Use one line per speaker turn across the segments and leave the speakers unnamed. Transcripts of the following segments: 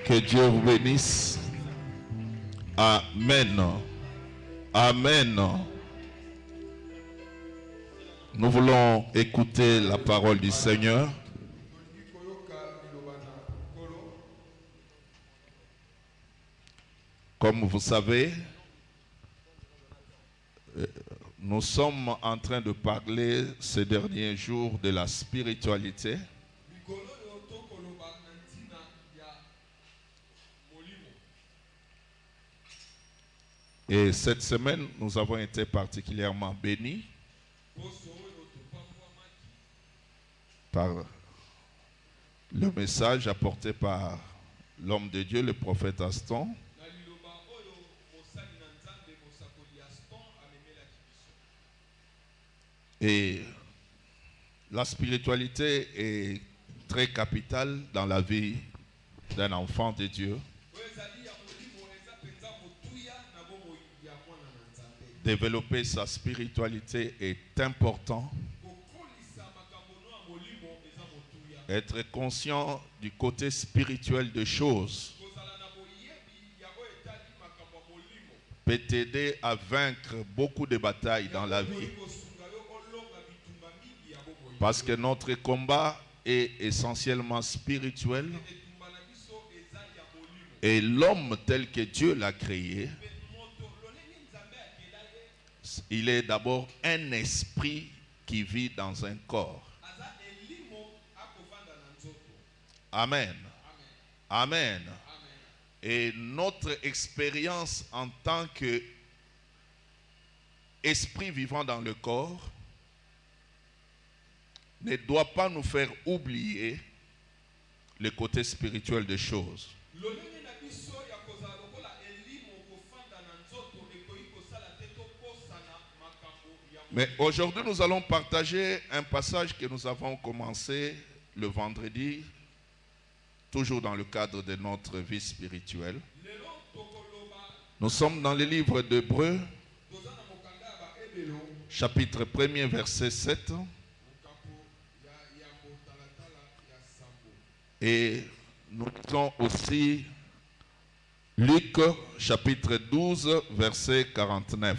Que Dieu vous bénisse. Amen. Amen. Nous voulons écouter la parole du Seigneur. Comme vous savez, nous sommes en train de parler ces derniers jours de la spiritualité. Et cette semaine, nous avons été particulièrement bénis par le message apporté par l'homme de Dieu, le prophète Aston. Et la spiritualité est très capitale dans la vie d'un enfant de Dieu. Développer sa spiritualité est important. Être conscient du côté spirituel des choses peut t'aider à vaincre beaucoup de batailles dans la vie. Parce que notre combat est essentiellement spirituel. Et l'homme tel que Dieu l'a créé, il est d'abord un esprit qui vit dans un corps. Amen. Amen. Et notre expérience en tant qu'esprit vivant dans le corps ne doit pas nous faire oublier le côté spirituel des choses. Mais aujourd'hui, nous allons partager un passage que nous avons commencé le vendredi, toujours dans le cadre de notre vie spirituelle. Nous sommes dans le livre d'Hébreux, chapitre 1er, verset 7. Et nous lisons aussi Luc, chapitre 12, verset 49.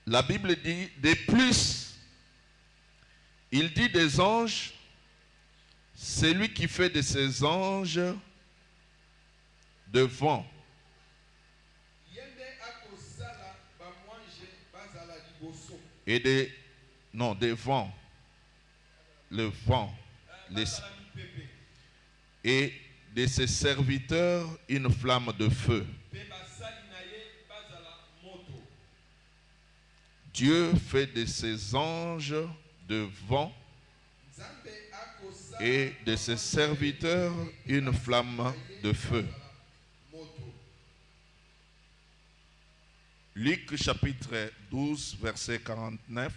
La Bible dit, de plus, il dit des anges, c'est lui qui fait de ses anges de vent. Et des vents. Le vent. Et de ses serviteurs, une flamme de feu. Dieu fait de ses anges de vent et de ses serviteurs une flamme de feu. Luc chapitre 12, verset 49.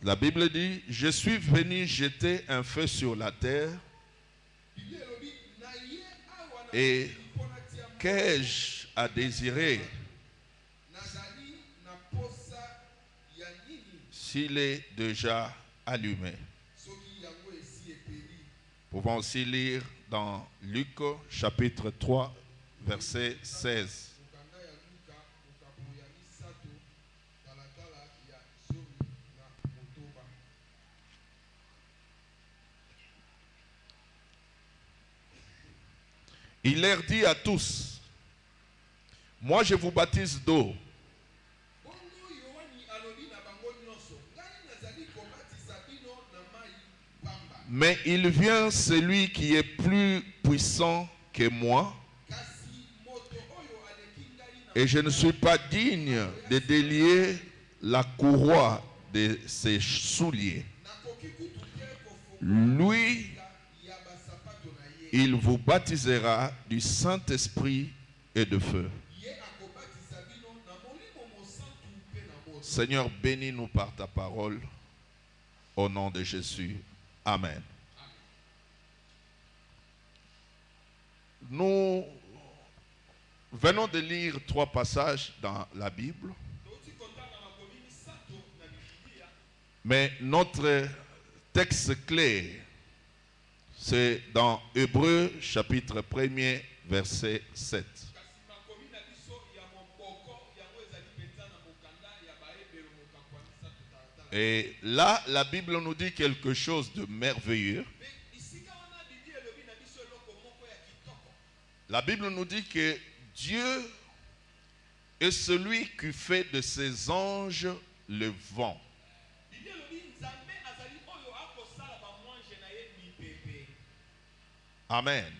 La Bible dit, je suis venu jeter un feu sur la terre. Et qu'ai-je à désirer s'il est déjà allumé? Nous pouvons aussi lire dans Luc chapitre 3, verset 16. Il leur dit à tous, moi je vous baptise d'eau. Mais il vient celui qui est plus puissant que moi, et je ne suis pas digne de délier la courroie de ses souliers. Lui, il vous baptisera du Saint-Esprit et de feu. Seigneur, bénis-nous par ta parole. Au nom de Jésus. Amen. Nous venons de lire 3 passages dans la Bible. Mais notre texte clé, c'est dans Hébreux chapitre 1er, verset 7. Et là, la Bible nous dit quelque chose de merveilleux. La Bible nous dit que Dieu est celui qui fait de ses anges le vent. Amen.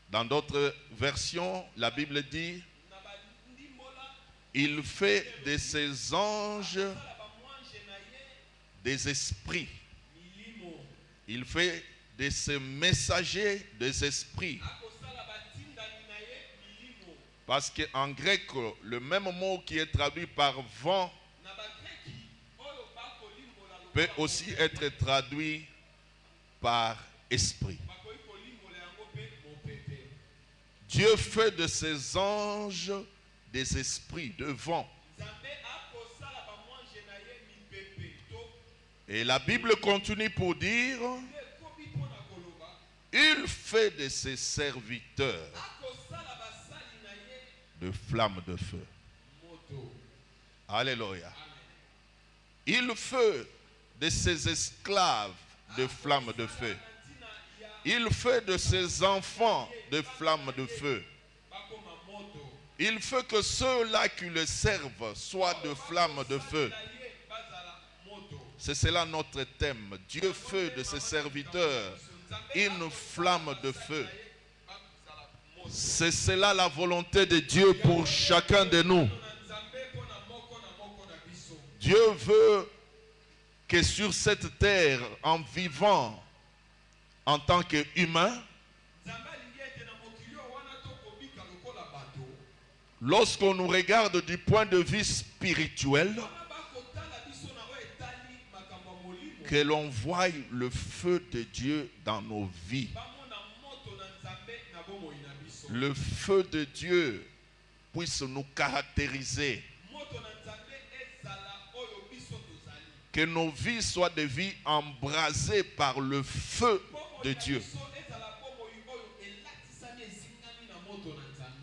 Dans d'autres versions, la Bible dit, il fait de ses anges des esprits. Il fait de ses messagers des esprits. Parce qu'en grec, le même mot qui est traduit par vent peut aussi être traduit par esprit. Dieu fait de ses anges des esprits, de vent. Et la Bible continue pour dire, il fait de ses serviteurs de flammes de feu. Alléluia. Il fait de ses esclaves de flammes de feu. Il fait de ses enfants de flammes de feu. Il fait que ceux-là qui le servent soient de flammes de feu. C'est cela notre thème. Dieu fait de ses serviteurs une flamme de feu. C'est cela la volonté de Dieu pour chacun de nous. Dieu veut que sur cette terre, en vivant en tant qu'humain, lorsqu'on nous regarde du point de vue spirituel, que l'on voie le feu de Dieu dans nos vies. Le feu de Dieu puisse nous caractériser. Que nos vies soient des vies embrasées par le feu de Dieu.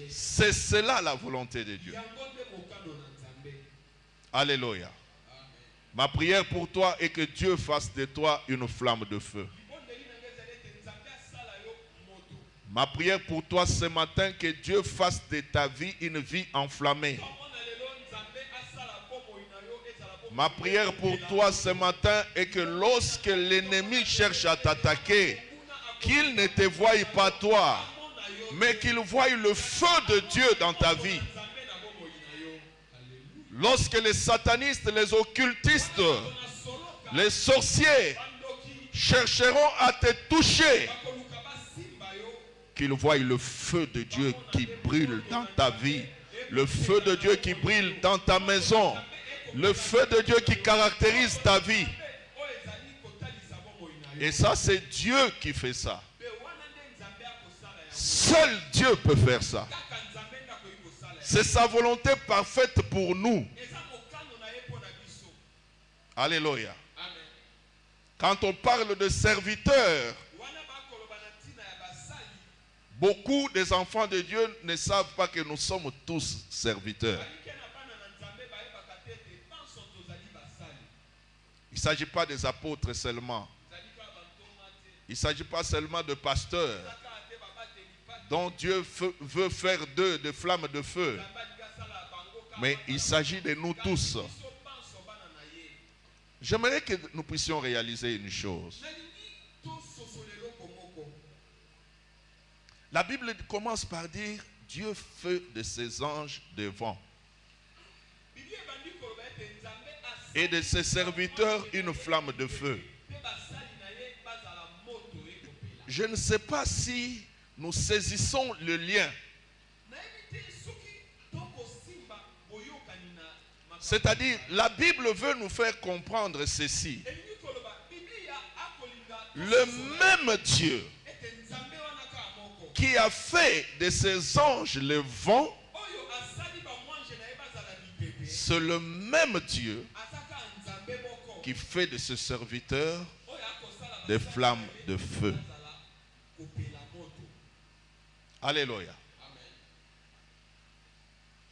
C'est cela la volonté de Dieu. Alléluia. Ma prière pour toi est que Dieu fasse de toi une flamme de feu. Ma prière pour toi ce matin, que Dieu fasse de ta vie une vie enflammée. Ma prière pour toi ce matin est que lorsque l'ennemi cherche à t'attaquer, qu'il ne te voie pas toi, mais qu'il voie le feu de Dieu dans ta vie. Lorsque les satanistes, les occultistes, les sorciers chercheront à te toucher, qu'ils voient le feu de Dieu qui brûle dans ta vie, le feu de Dieu qui brûle dans ta maison, le feu de Dieu qui caractérise ta vie. Et ça, c'est Dieu qui fait ça. Seul Dieu peut faire ça. C'est sa volonté parfaite pour nous. Alléluia. Quand on parle de serviteurs, beaucoup des enfants de Dieu ne savent pas que nous sommes tous serviteurs. Il ne s'agit pas des apôtres seulement. Il ne s'agit pas seulement de pasteurs dont Dieu veut faire d'eux des flammes de feu. Mais il s'agit de nous tous. J'aimerais que nous puissions réaliser une chose. La Bible commence par dire Dieu fait de ses anges des vents et de ses serviteurs une flamme de feu. Je ne sais pas si nous saisissons le lien. C'est-à-dire, la Bible veut nous faire comprendre ceci. Le même Dieu qui a fait de ses anges le vent, c'est le même Dieu qui fait de ce serviteur des flammes de feu. Alléluia.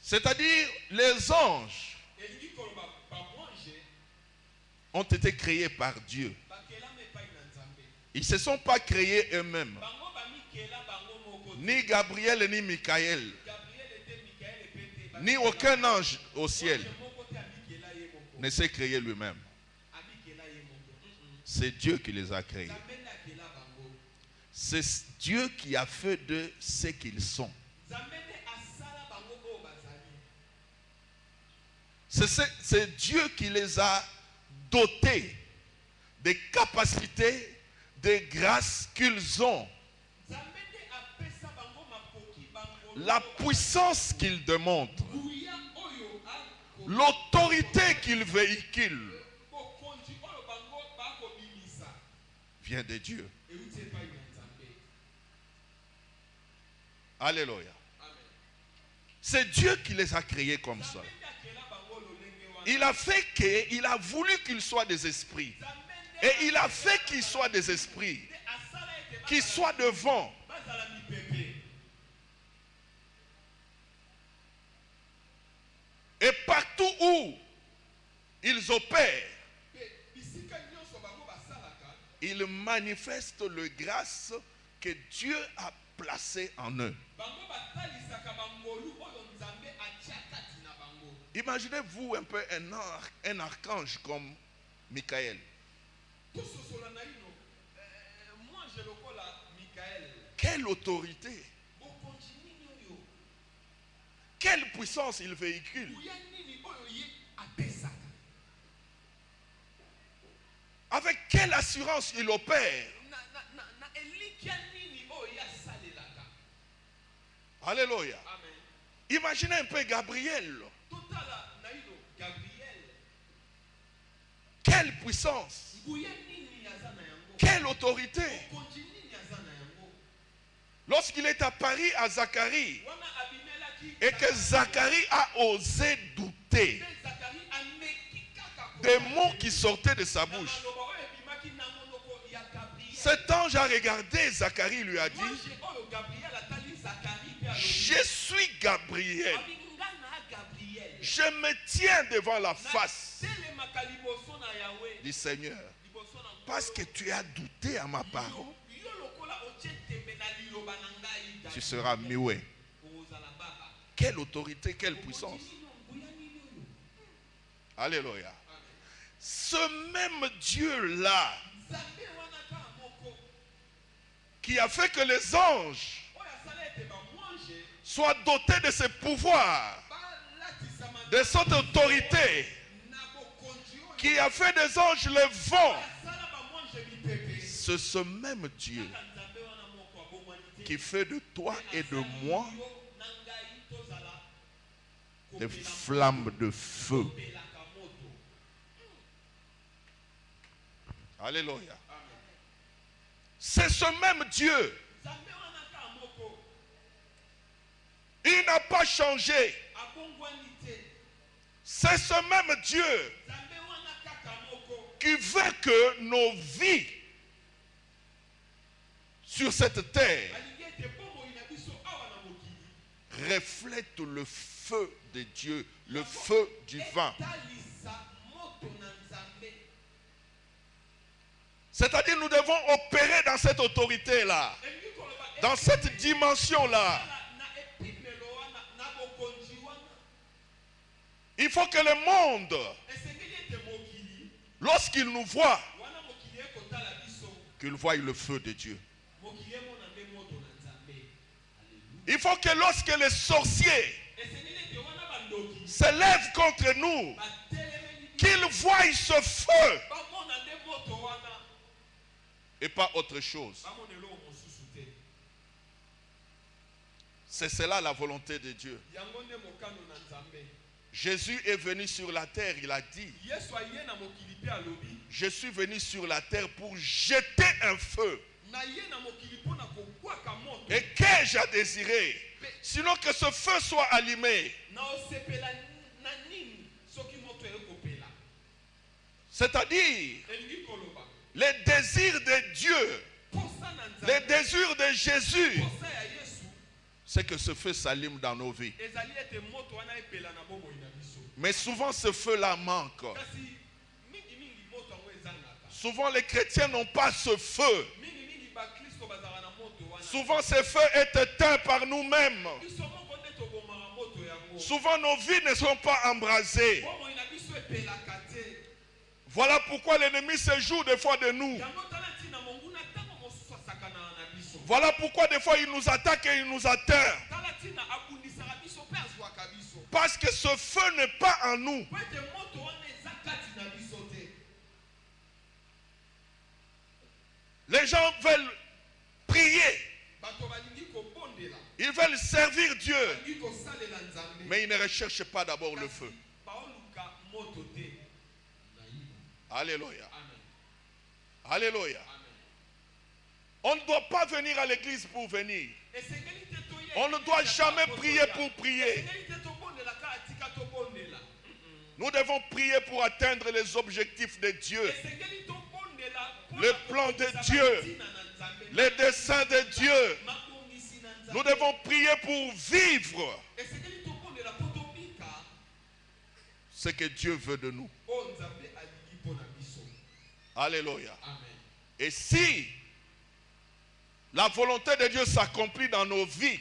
C'est-à-dire, les anges ont été créés par Dieu. Ils ne se sont pas créés eux-mêmes. Ni Gabriel, ni Michael, ni aucun ange au ciel ne s'est créé lui-même. C'est Dieu qui les a créés. C'est Dieu qui a fait de ce qu'ils sont. C'est Dieu qui les a dotés des capacités, des grâces qu'ils ont. La puissance qu'ils démontrent, l'autorité qu'ils véhiculent vient de Dieu. Alléluia. C'est Dieu qui les a créés comme ça. Il a fait qu'il a voulu qu'ils soient des esprits. Et il a fait qu'ils soient des esprits, qu'ils soient devant. Et partout où ils opèrent, ils manifestent le grâce que Dieu a placée en eux. Imaginez-vous un peu un archange comme Michael. Quelle autorité! Quelle puissance il véhicule! Avec quelle assurance il opère! Alléluia! Imaginez un peu Gabriel. Quelle puissance! Quelle autorité! Lorsqu'il est apparu à Zacharie et que Zacharie a osé douter des mots qui sortaient de sa bouche, cet ange a regardé Zacharie et lui a dit: je suis Gabriel. Je me tiens devant la face du Seigneur parce que tu as douté à ma parole. Tu seras muet. Quelle autorité, quelle puissance. Alléluia. Ce même Dieu-là qui a fait que les anges soient dotés de ce pouvoir, de cette autorité, qui a fait des anges le vent, c'est ce même Dieu qui fait de toi et de moi des flammes de feu. Alléluia. C'est ce même Dieu. Il n'a pas changé. C'est ce même Dieu qui veut que nos vies sur cette terre reflètent le feu de Dieu, le feu divin. C'est-à-dire nous devons opérer dans cette autorité-là, dans cette dimension-là. Il faut que le monde, lorsqu'il nous voit, qu'il voie le feu de Dieu. Il faut que lorsque les sorciers se lèvent contre nous, qu'ils voient ce feu et pas autre chose. C'est cela la volonté de Dieu. Jésus est venu sur la terre, il a dit: je suis venu sur la terre pour jeter un feu. Et qu'ai-je à désirer sinon que ce feu soit allumé? C'est-à-dire les désirs de Dieu, les désirs de Jésus, c'est que ce feu s'allume dans nos vies. Mais souvent ce feu-là manque. Souvent les chrétiens n'ont pas ce feu. Souvent ce feu est éteint par nous-mêmes. Souvent nos vies ne sont pas embrasées. Voilà pourquoi l'ennemi se joue des fois de nous. Voilà pourquoi des fois il nous attaque et il nous atteint. Parce que ce feu n'est pas en nous. Les gens veulent prier. Ils veulent servir Dieu. Mais ils ne recherchent pas d'abord le feu. Alléluia. Alléluia. On ne doit pas venir à l'église pour venir. On ne doit jamais prier pour prier. Nous devons prier pour atteindre les objectifs de Dieu. Le plan de Dieu. Les desseins de Dieu. Nous devons prier pour vivre ce que Dieu veut de nous. Alléluia. Et si la volonté de Dieu s'accomplit dans nos vies,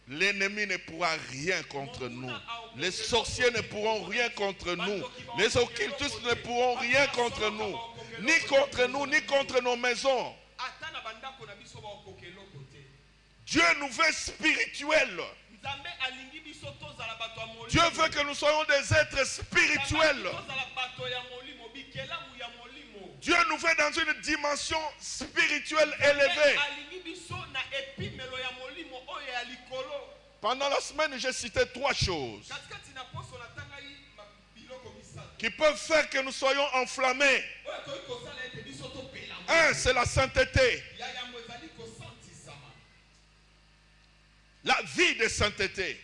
l'ennemi ne pourra rien contre nous. Les sorciers ne pourront rien contre nous. Les occultistes ne pourront rien contre nous. Ni contre nous, ni contre nos maisons. Dieu nous veut spirituels. Dieu veut que nous soyons des êtres spirituels. Dieu nous veut dans une dimension spirituelle élevée. Pendant la semaine, j'ai cité 3 choses qui peuvent faire que nous soyons enflammés. 1, c'est la sainteté. La vie de sainteté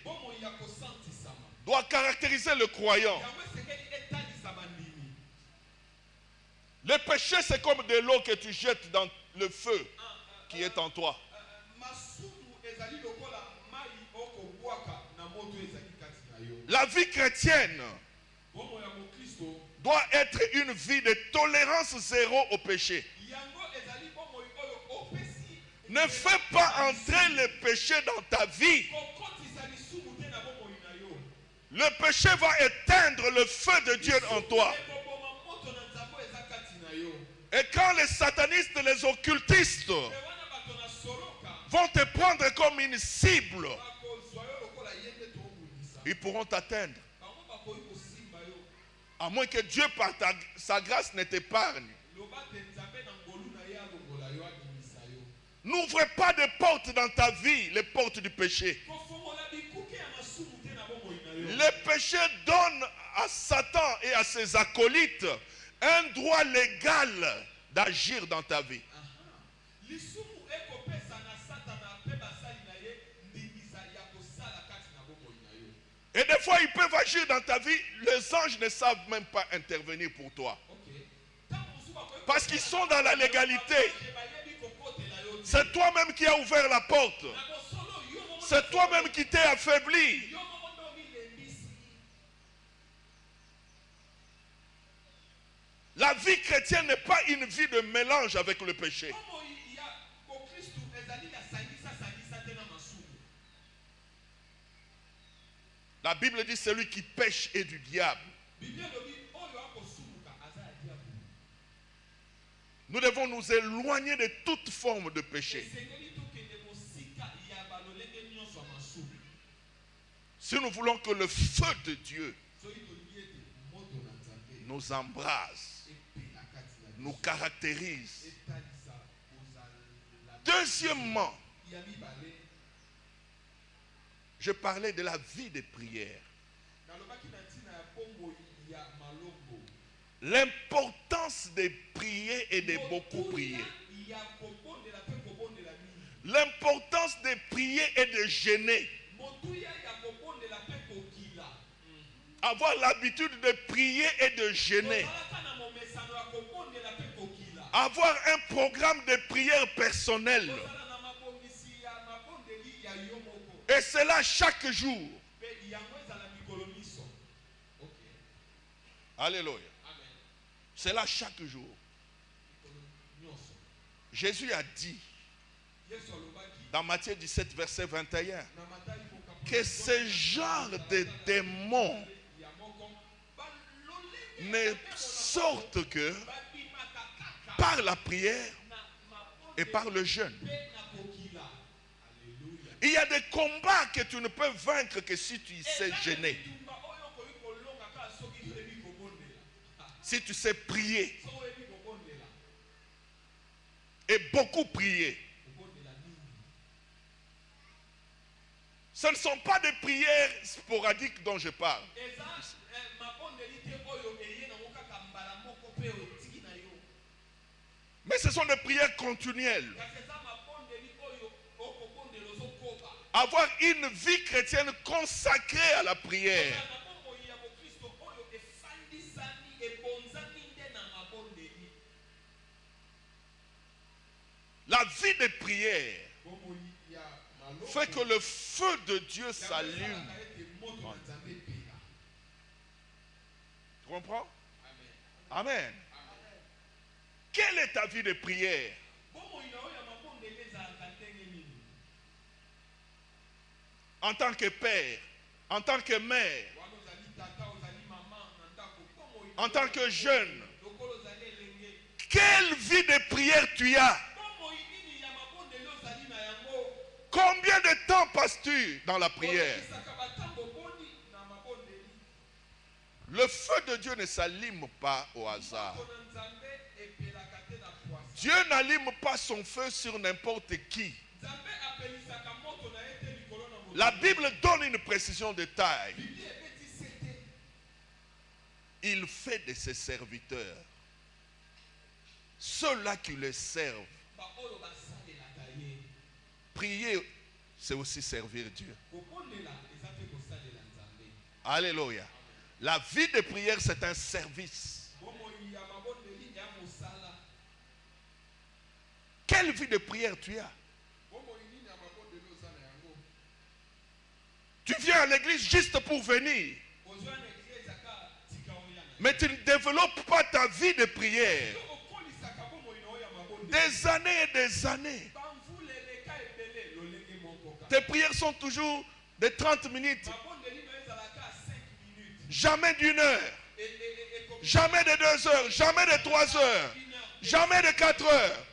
doit caractériser le croyant. Le péché, c'est comme de l'eau que tu jettes dans le feu qui est en toi. La vie chrétienne doit être une vie de tolérance zéro au péché. Ne fais pas entrer le péché dans ta vie. Le péché va éteindre le feu de Dieu en toi. Et quand les satanistes, les occultistes vont te prendre comme une cible, ils pourront t'atteindre. À moins que Dieu, par sa grâce, ne t'épargne. N'ouvrez pas de portes dans ta vie, les portes du péché. Le péché donne à Satan et à ses acolytes un droit légal d'agir dans ta vie. Et des fois, ils peuvent agir dans ta vie, les anges ne savent même pas intervenir pour toi. Parce qu'ils sont dans la légalité. C'est toi-même qui as ouvert la porte. C'est toi-même qui t'es affaibli. La vie chrétienne n'est pas une vie de mélange avec le péché. La Bible dit celui qui pêche est du diable. Nous devons nous éloigner de toute forme de péché. Si nous voulons que le feu de Dieu nous embrase, nous caractérise. Deuxièmement, je parlais de la vie de prière. L'importance de prier et de beaucoup prier. L'importance de prier et de jeûner. avoir l'habitude de prier et de jeûner. Avoir un programme de prière personnel. Et cela chaque jour. Alléluia. C'est là chaque jour. Jésus a dit dans Matthieu 17, verset 21, que ce genre de démons ne sortent que par la prière et par le jeûne. Il y a des combats que tu ne peux vaincre que si tu sais jeûner. Si tu sais prier. Et beaucoup prier. Ce ne sont pas des prières sporadiques dont je parle. Mais ce sont des prières continuelles. Avoir une vie chrétienne consacrée à la prière. La vie de prière fait que le feu de Dieu s'allume. Tu comprends? Amen. Quelle est ta vie de prière? En tant que père, en tant que mère, en tant que jeune, quelle vie de prière tu as? Combien de temps passes-tu dans la prière? Le feu de Dieu ne s'allume pas au hasard. Dieu n'allume pas son feu sur n'importe qui. La Bible donne une précision de taille. Il fait de ses serviteurs ceux-là qui le servent. Prier, c'est aussi servir Dieu. Alléluia. La vie de prière, c'est un service. Quelle vie de prière tu as? Tu viens à l'église juste pour venir. Mais tu ne développes pas ta vie de prière. Des années et des années. Tes prières sont toujours de 30 minutes. Jamais d'1 heure. Jamais de 2 heures. Jamais de 3 heures. Jamais de 4 heures.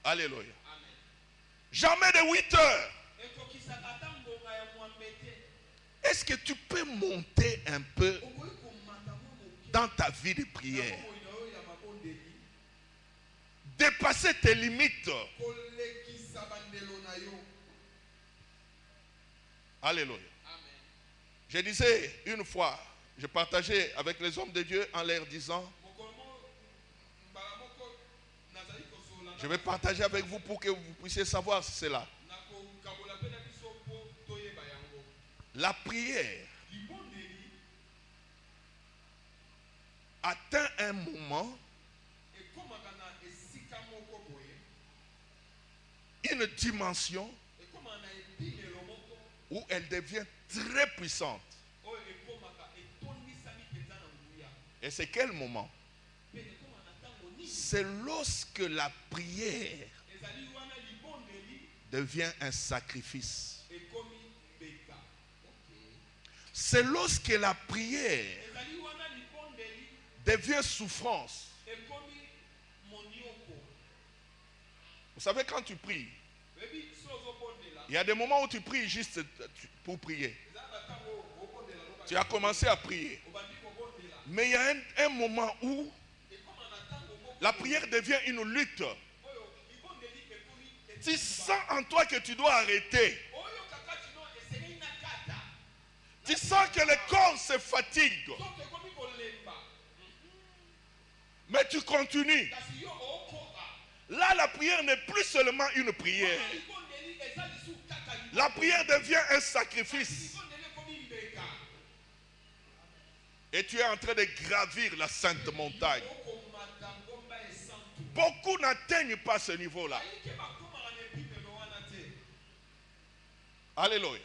Alléluia. Jamais de 8 heures. Est-ce que tu peux monter un peu dans ta vie de prière? Dépasser tes limites. Alléluia. Je disais une fois, je partageais avec les hommes de Dieu en leur disant, je vais partager avec vous pour que vous puissiez savoir cela. La prière atteint un moment, une dimension où elle devient très puissante. Et c'est quel moment? C'est lorsque la prière devient un sacrifice. C'est lorsque la prière devient souffrance. Vous savez, quand tu pries, il y a des moments où tu pries juste pour prier. Tu as commencé à prier. Mais il y a un moment où la prière devient une lutte. Tu sens en toi que tu dois arrêter. Tu sens que le corps se fatigue. Mais tu continues. Là, la prière n'est plus seulement une prière. La prière devient un sacrifice. Et tu es en train de gravir la sainte montagne. Beaucoup n'atteignent pas ce niveau-là. Alléluia.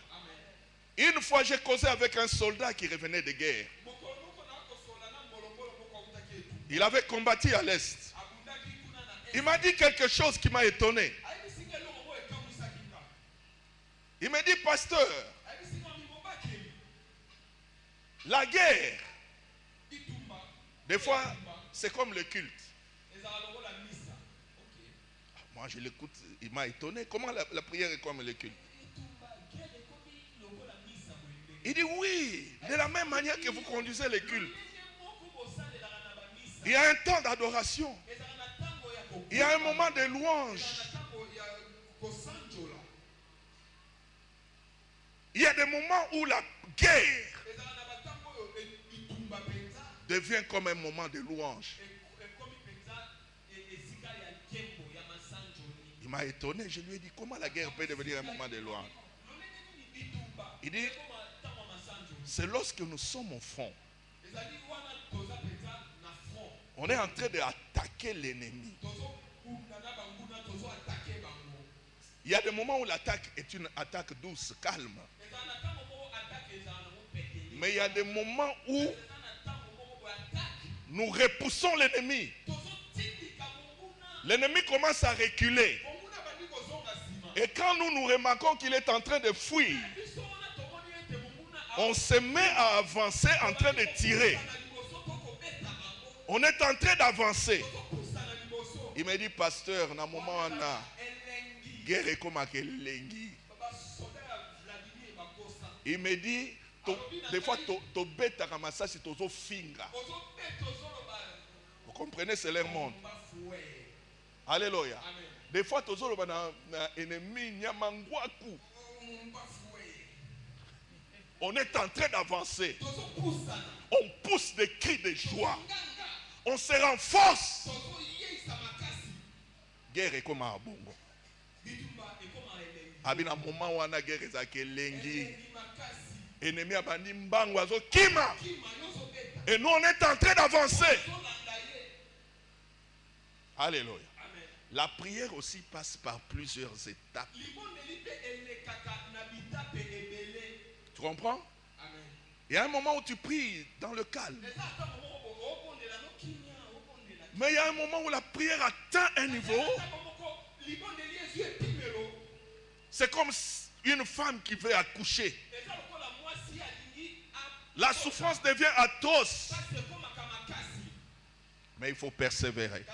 Une fois, j'ai causé avec un soldat qui revenait de guerre. Il avait combattu à l'Est. Il m'a dit quelque chose qui m'a étonné. Il m'a dit, pasteur, la guerre, des fois, c'est comme le culte. Moi, je l'écoute, il m'a étonné. Comment la prière est comme le culte? Il dit, oui, de la même manière que vous conduisez le culte. Il y a un temps d'adoration. Il y a un moment de louange. Il y a des moments où la guerre devient comme un moment de louange. Il m'a étonné, je lui ai dit, comment la guerre peut devenir un moment de louange? Il dit, c'est lorsque nous sommes au front. On est en train d'attaquer l'ennemi. Il y a des moments où l'attaque est une attaque douce, calme. Mais il y a des moments où nous repoussons l'ennemi. L'ennemi commence à reculer. Et quand nous remarquons qu'il est en train de fuir, on se met à avancer en train de tirer. On est en train d'avancer. Il me dit, pasteur, dans un moment on a guerre est comme lengi. Il me dit, des fois, tu bêtes à ramasser si tu as finga. Vous comprenez, c'est leur monde. Alléluia. Des fois, tu as un ennemi, on est en train d'avancer. On pousse des cris de joie. On se renforce. Guerre est comme un bongo. Abina moment où on a guerre est lengi. Ennemi a bandi mbango azo kima. Et nous on est en train d'avancer. Alléluia. La prière aussi passe par plusieurs étapes. Tu comprends? Il y a un moment où tu pries dans le calme. Mais il y a un moment où la prière atteint un niveau. C'est comme une femme qui veut accoucher. La souffrance devient atroce. Mais il faut persévérer.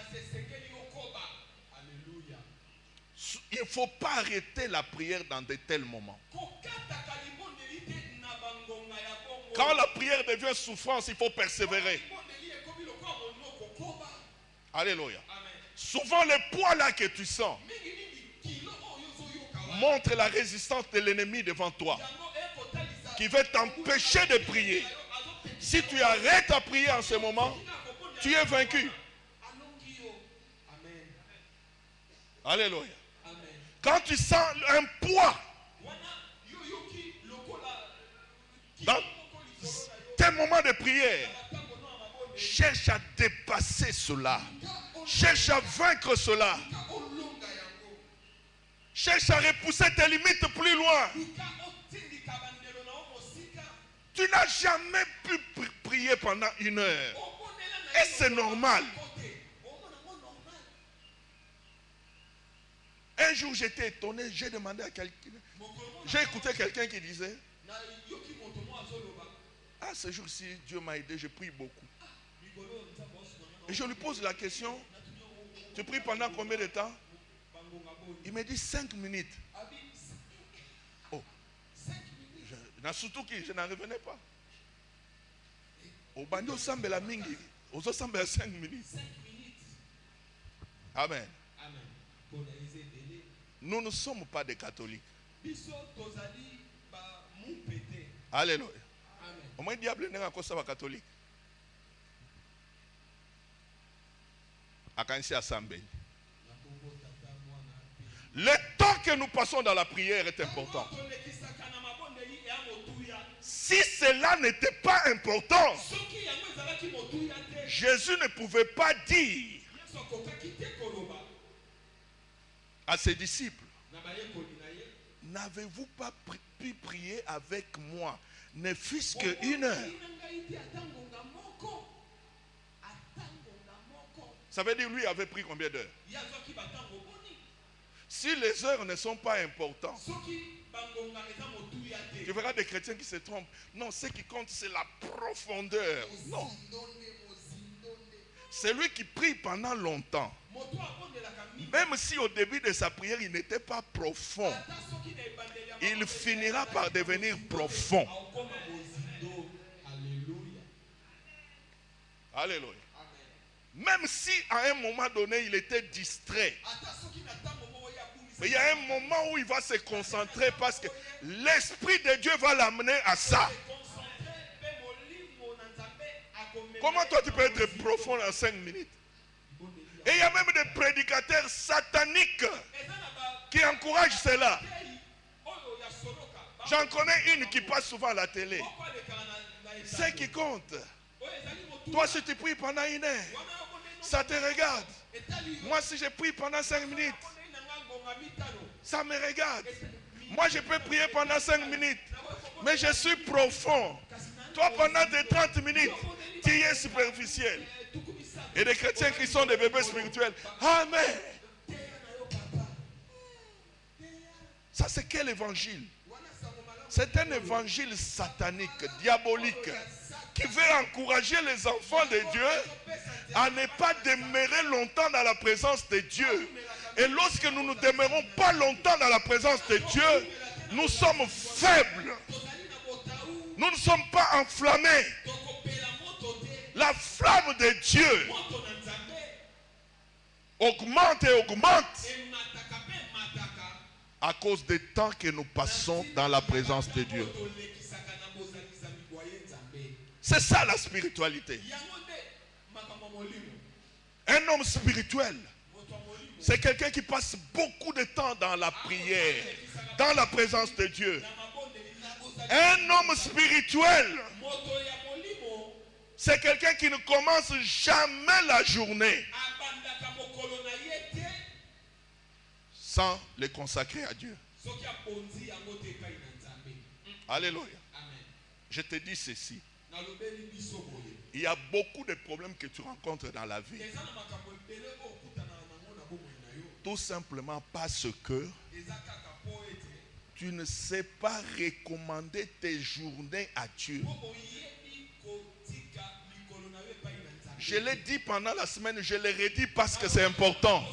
Il ne faut pas arrêter la prière dans de tels moments. Quand la prière devient souffrance, il faut persévérer. Alléluia. Souvent, le poids là que tu sens montre la résistance de l'ennemi devant toi, qui veut t'empêcher de prier. Si tu arrêtes à prier en ce moment, tu es vaincu. Alléluia. Quand tu sens un poids dans tes moments de prière, cherche à dépasser cela. Cherche à vaincre cela. Cherche à repousser tes limites plus loin. Tu n'as jamais pu prier pendant 1 heure. Et c'est normal. Un jour, j'étais étonné, j'ai demandé à quelqu'un, j'ai écouté quelqu'un qui disait, ah, ce jour-ci, Dieu m'a aidé, je prie beaucoup. Et je lui pose la question, tu pries pendant combien de temps? Il me dit 5 minutes. Oh, surtout que je n'en revenais pas. Au bandeau semble la mingi, au semble 5 minutes. Amen. Nous ne sommes pas des catholiques. Alléluia. Au moins, le diable n'est pas un catholique. Le temps que nous passons dans la prière est important. Si cela n'était pas important, Jésus ne pouvait pas dire à ses disciples, n'avez-vous pas pu prier avec moi, ne fût-ce qu'une heure? Ça veut dire lui avait pris combien d'heures? Si les heures ne sont pas importantes, tu verras des chrétiens qui se trompent. Non, ce qui compte, c'est la profondeur. Non. C'est lui qui prie pendant longtemps. Même si au début de sa prière, il n'était pas profond, il finira par devenir profond. Alléluia. Même si à un moment donné, il était distrait. Mais il y a un moment où il va se concentrer parce que l'Esprit de Dieu va l'amener à ça. Comment toi tu peux être profond en 5 minutes? Et il y a même des prédicateurs sataniques qui encouragent cela. J'en connais une qui passe souvent à la télé. C'est qui compte. Toi si tu pries pendant 1 heure, ça te regarde. Moi si je prie pendant 5 minutes, ça me regarde. Moi je peux prier pendant 5 minutes, mais je suis profond. Toi pendant des 30 minutes, tu es superficiel. Et des chrétiens qui sont des bébés spirituels. Amen. Ça c'est quel évangile? C'est un évangile satanique, diabolique, qui veut encourager les enfants de Dieu à ne pas demeurer longtemps dans la présence de Dieu. Et lorsque nous ne demeurons pas longtemps dans la présence de Dieu, nous sommes faibles. Nous ne sommes pas enflammés. La flamme de Dieu augmente et augmente à cause du temps que nous passons dans la présence de Dieu. C'est ça la spiritualité. Un homme spirituel, c'est quelqu'un qui passe beaucoup de temps dans la prière, dans la présence de Dieu. Un homme spirituel, c'est quelqu'un qui ne commence jamais la journée sans le consacrer à Dieu. Alléluia. Je te dis ceci. Il y a beaucoup de problèmes que tu rencontres dans la vie. Tout simplement parce que tu ne sais pas recommander tes journées à Dieu. Je l'ai dit pendant la semaine, je l'ai redit parce que c'est important.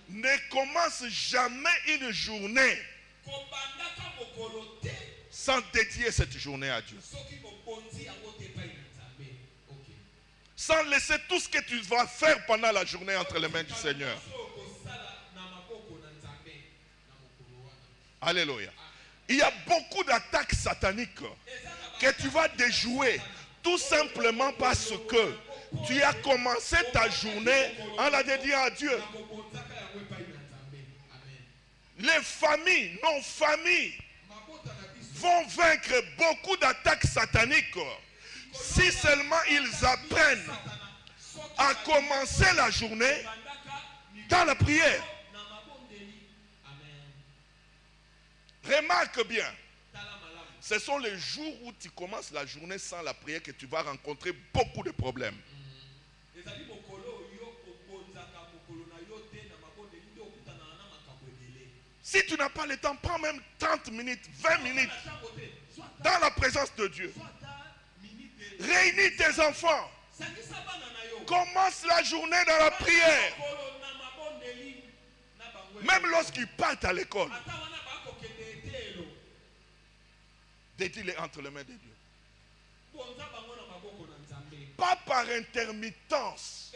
Ne commence jamais une journée sans dédier cette journée à Dieu. Sans laisser tout ce que tu vas faire pendant la journée entre les mains du Seigneur. Alléluia. Il y a beaucoup d'attaques sataniques que tu vas déjouer tout simplement parce que tu as commencé ta journée en la dédiant à Dieu. Les familles, nos familles vont vaincre beaucoup d'attaques sataniques si seulement ils apprennent à commencer la journée dans la prière. Remarque bien, ce sont les jours où tu commences la journée sans la prière que tu vas rencontrer beaucoup de problèmes. Si tu n'as pas le temps, prends même 30 minutes, 20 minutes dans la présence de Dieu. Réunis tes enfants. Commence la journée dans la prière. Même lorsqu'ils partent à l'école, dédie-les entre les mains de Dieu. Pas par intermittence,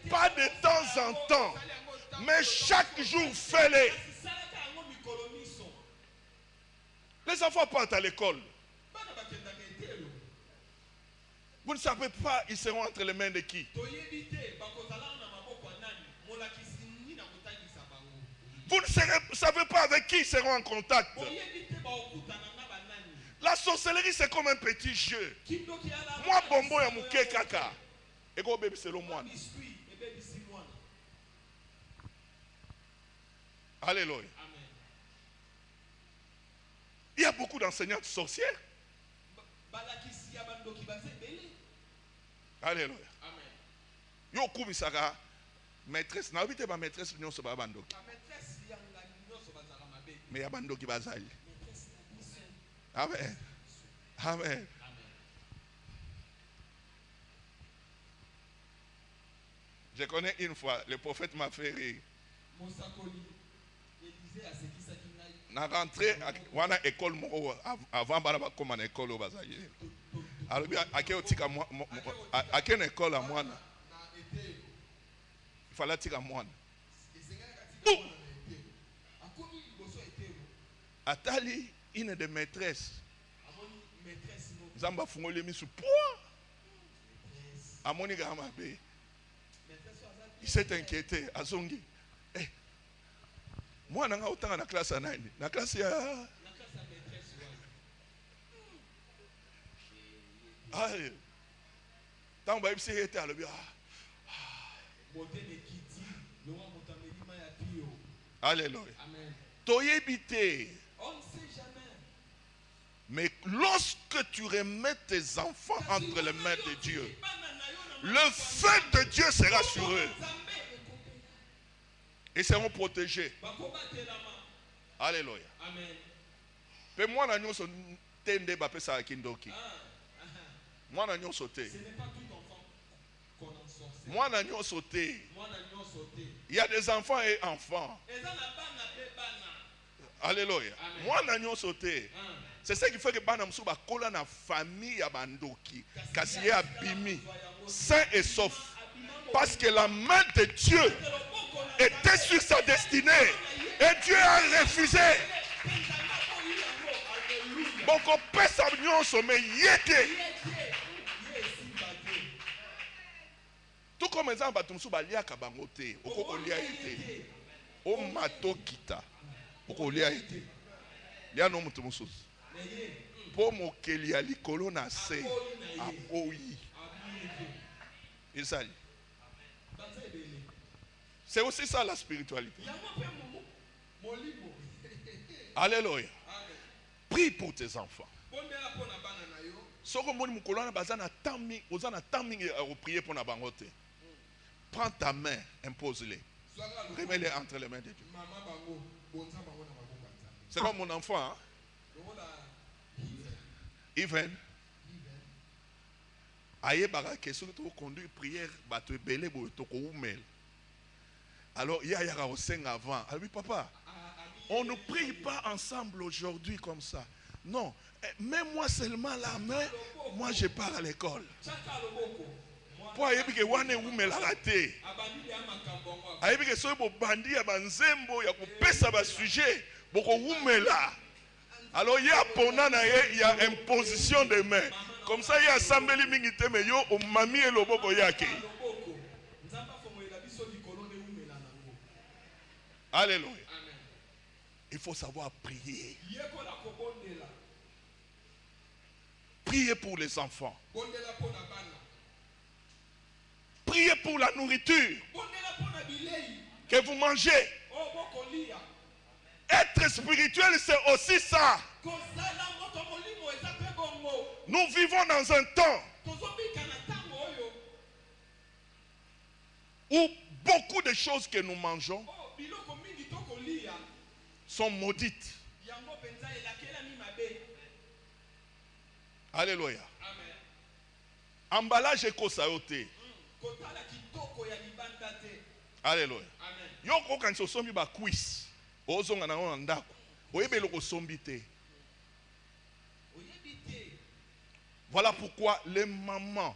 pas de temps en temps, mais chaque jour fais-les. Les enfants partent à l'école. Vous ne savez pas, ils seront entre les mains de qui? qui seront en contact. La sorcellerie, c'est comme un petit jeu. Moi, bonbon ya mouké kaka. Et go bébé c'est le moine. Alléluia. Il y a beaucoup d'enseignantes sorcières. Alléluia. Yo kubisaka maîtresse na obite ba maîtresse nyonso ba bandoki. Mais ya bandoki bazali. Amen. Amen. Je connais une fois, le prophète m'a fait rire. Na rentré wana école moko avant bana ba comme en école au bazali. Alors bien à quelle tika moi à quelle école à moi il fallait tika moi. Atali une de maîtresse. Zamba fungole mi sous poids. Amoni gama be. Il s'est inquiété à Zongi. Eh. Moi nanga autant na classe à 9. Na classe ya ah. Tant ba ibsi était à le bien. Alléluia. Amen. Toyebité. On ne sait jamais. Mais lorsque tu remets tes enfants entre les mains de Dieu, le feu de Dieu sera sur eux. Ils seront protégés. Alléluia. Amen. Mais moi, nous sommes tendés à faire ça à Kindoki. Moi, nous sommes sautés. Ce n'est pas tout enfant qu'on en sort. Moi, nous sommes sautés. Il y a des enfants et enfants. Alléluia. Moi, nous sommes sautés. C'est ça qui fait que Bana Moussouba kola na famille à Bandoki. Kasi a bimi. Sain et sauf. Parce que la main de Dieu était sur sa destinée. Et Dieu a refusé. Bon, qu'on peut s'abnir au sommet. Tout comme les gens Batumsouba lia kabangote. Oko lia été. O mato kita. Oko lia été. Lia no mutumoussous. Pour mokeli ya likolo na se apoyi. C'est aussi ça la spiritualité. Alléluia. Prie pour tes enfants. Soko moni mukolo na bazana tammi, ozana tammi au prier pour na bangote. Prends ta main, impose-les. Remets-les entre les mains de Dieu. C'est comme mon enfant, hein? Even aye bara question to conduire prière ba te belé bo to ko umel. Alors il y a au sein avant. Ah oui papa, on ne prie pas ensemble aujourd'hui comme ça. Non, mets-moi seulement la main, moi je pars à l'école. Pour aye que wane umel raté. Aye que so bo bandi ya banzembo ya ko pesa ba sujet boko umela. Alors il y a imposition de main. Comme ça il y a sambeli mingite me yo o mami e loboko yake. Alléluia. Il faut savoir prier. Priez pour les enfants. Priez pour la nourriture que vous mangez. Être spirituel, c'est aussi ça. Nous vivons dans un temps où beaucoup de choses que nous mangeons sont maudites. Alléluia. Emballage éco-sayoté. Alléluia. Yoko quand on sombi ba quiz. Ozonga na ndako. Oyebelo ko sombi te. Voilà pourquoi les mamans,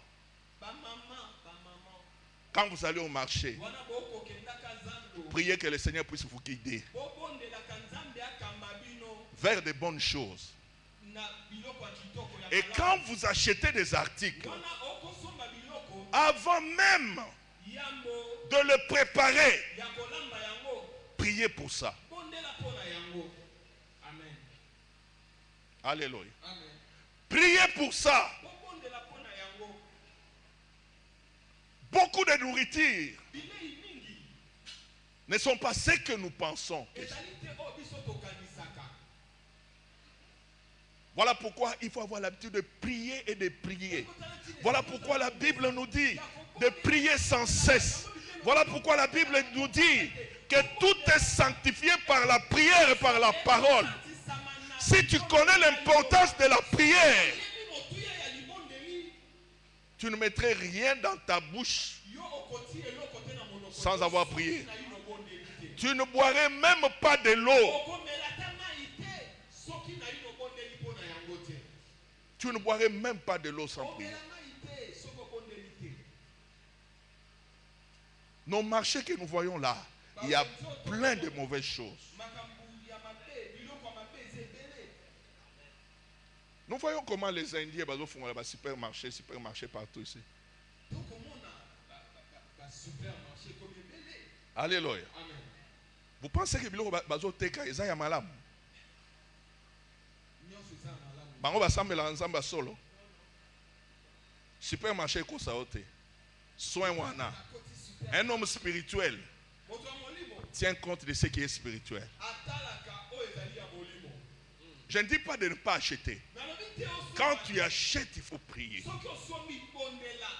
quand vous allez au marché, priez que le Seigneur puisse vous guider vers de bonnes choses. Et quand vous achetez des articles, avant même de le préparer, priez pour ça. Alléluia. Priez pour ça. Beaucoup de nourriture ne sont pas ce que nous pensons. Voilà pourquoi il faut avoir l'habitude de prier et de prier. Voilà pourquoi la Bible nous dit de prier sans cesse. Voilà pourquoi la Bible nous dit que tout est sanctifié par la prière et par la parole. Si tu connais l'importance de la prière, tu ne mettrais rien dans ta bouche sans avoir prié. Tu ne boirais même pas de l'eau. Tu ne boirais même pas de l'eau sans prier. Nos marchés que nous voyons là, il y a plein de mauvaises choses. Nous voyons comment les Indiens font les supermarchés partout ici. Alléluia. Vous pensez que biloko bazoteka eza ya malamu? Bango basambela nzamba solo. Supermarché kosa ote. Soin wana. Un homme spirituel tient compte de ce qui est spirituel. Je ne dis pas de ne pas acheter. Quand tu achètes, il faut prier.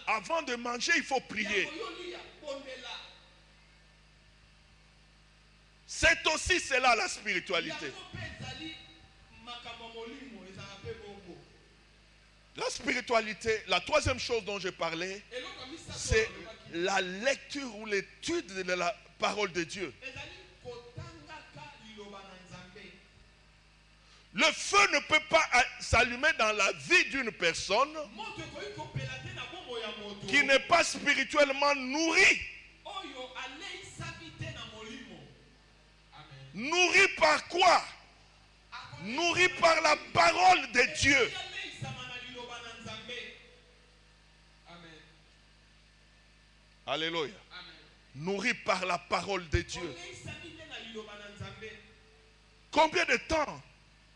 Avant de manger, il faut prier. C'est aussi cela la spiritualité. La spiritualité, la troisième chose dont je parlais, c'est la lecture ou l'étude de la parole de Dieu. Le feu ne peut pas s'allumer dans la vie d'une personne qui n'est pas spirituellement nourrie. Nourrie par quoi? Nourrie par la parole de Dieu. Alléluia. Nourrie par la parole de Dieu. Combien de temps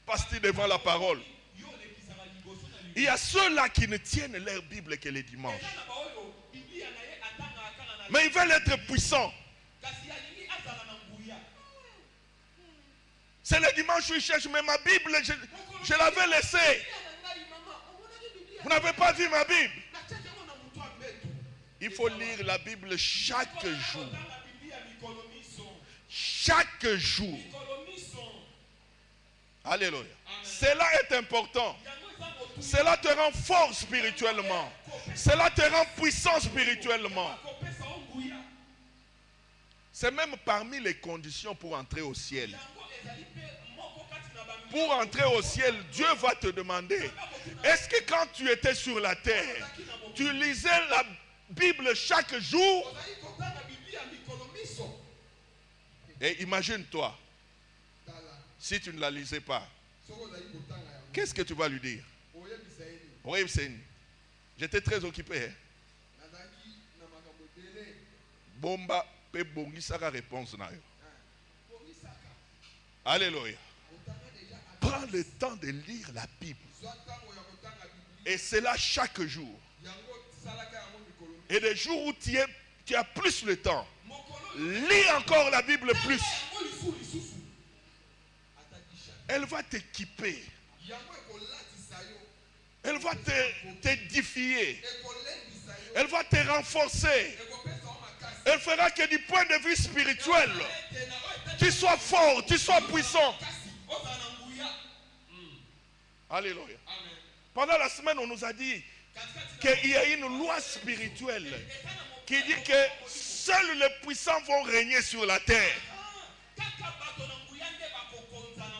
passe-t-il devant la parole? Il y a ceux-là qui ne tiennent leur Bible que les dimanches. Mais ils veulent être puissants. C'est le dimanche où ils cherchent, mais ma Bible, je l'avais laissée. Vous n'avez pas vu ma Bible? Il faut lire la Bible chaque jour. Chaque jour. Alléluia. Cela est important. Cela te rend fort spirituellement. Cela te rend puissant spirituellement. C'est même parmi les conditions pour entrer au ciel. Pour entrer au ciel, Dieu va te demander, est-ce que quand tu étais sur la terre, tu lisais la Bible chaque jour? Et imagine-toi, si tu ne la lisais pas, qu'est-ce que tu vas lui dire? Oui, j'étais très occupé. Bomba pe bongi saka réponse na yo. Alléluia. Prends le temps de lire la Bible. Et c'est là chaque jour. Et des jours où tu as plus le temps, lis encore la Bible plus. Elle va t'équiper. Elle va t'édifier. Elle va te renforcer. Elle fera que du point de vue spirituel, tu sois fort, tu sois puissant. Alléluia. Pendant la semaine, on nous a dit qu'il y a une loi spirituelle qui dit que seuls les puissants vont régner sur la terre.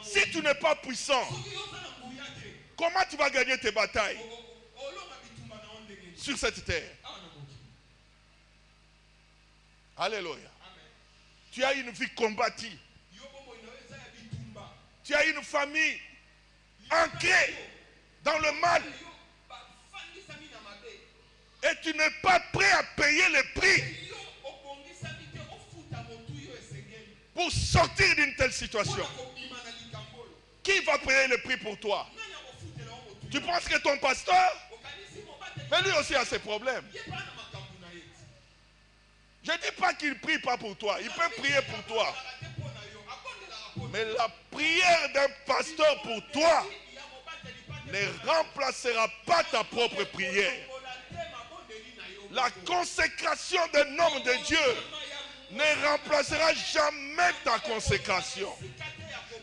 Si tu n'es pas puissant, comment tu vas gagner tes batailles sur cette terre? Alléluia. Tu as une vie combattue. Tu as une famille ancrée dans le mal. Et tu n'es pas prêt à payer le prix pour sortir d'une telle situation. Qui va payer le prix pour toi? Tu penses que ton pasteur? Mais lui aussi a ses problèmes. Je ne dis pas qu'il ne prie pas pour toi. Il peut prier pour toi. Mais la prière d'un pasteur pour toi ne remplacera pas ta propre prière. La consécration d'un homme de Dieu ne remplacera jamais ta consécration.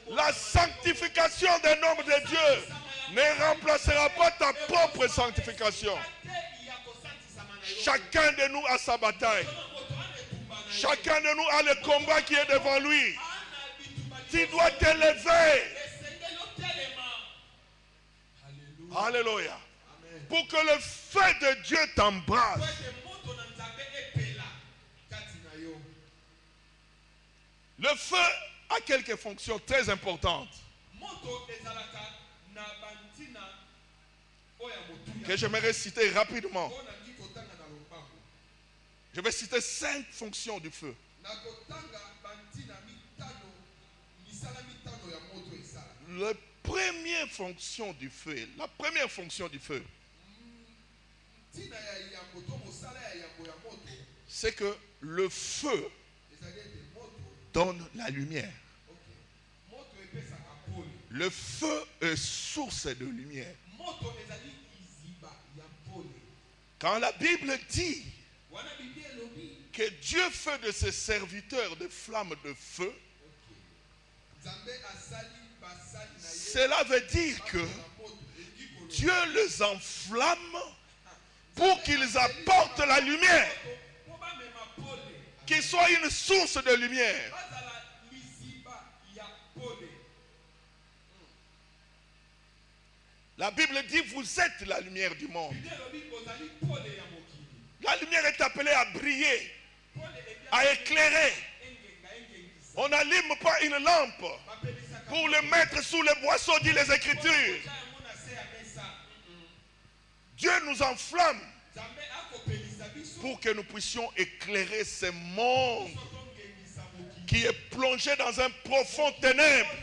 La sanctification d'un homme de Dieu ne remplacera pas ta propre sanctification. Chacun de nous a sa bataille. Chacun de nous a le combat qui est devant lui. Tu dois t'élever. Alléluia. Pour que le feu de Dieu t'embrasse. Le feu a quelques fonctions très importantes que j'aimerais citer rapidement. Je vais citer 5 fonctions du feu. La première fonction du feu, c'est que le feu donne la lumière. Le feu est source de lumière. Quand la Bible dit que Dieu fait de ses serviteurs des flammes de feu, cela veut dire que Dieu les enflamme pour qu'ils apportent la lumière, qu'ils soient une source de lumière. La Bible dit, vous êtes la lumière du monde. La lumière est appelée à briller, à éclairer. On n'allume pas une lampe pour le mettre sous les boisseaux, dit les Écritures. Dieu nous enflamme pour que nous puissions éclairer ce monde qui est plongé dans un profond ténèbre.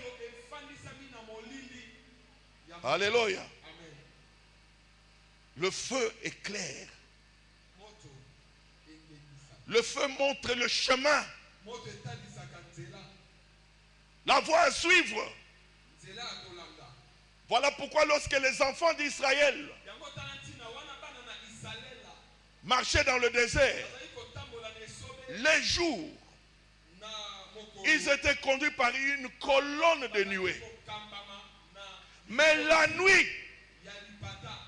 Alléluia. Le feu éclaire. Le feu montre le chemin. La voie à suivre. Voilà pourquoi lorsque les enfants d'Israël marchaient dans le désert, les jours, ils étaient conduits par une colonne de nuée. Mais la nuit,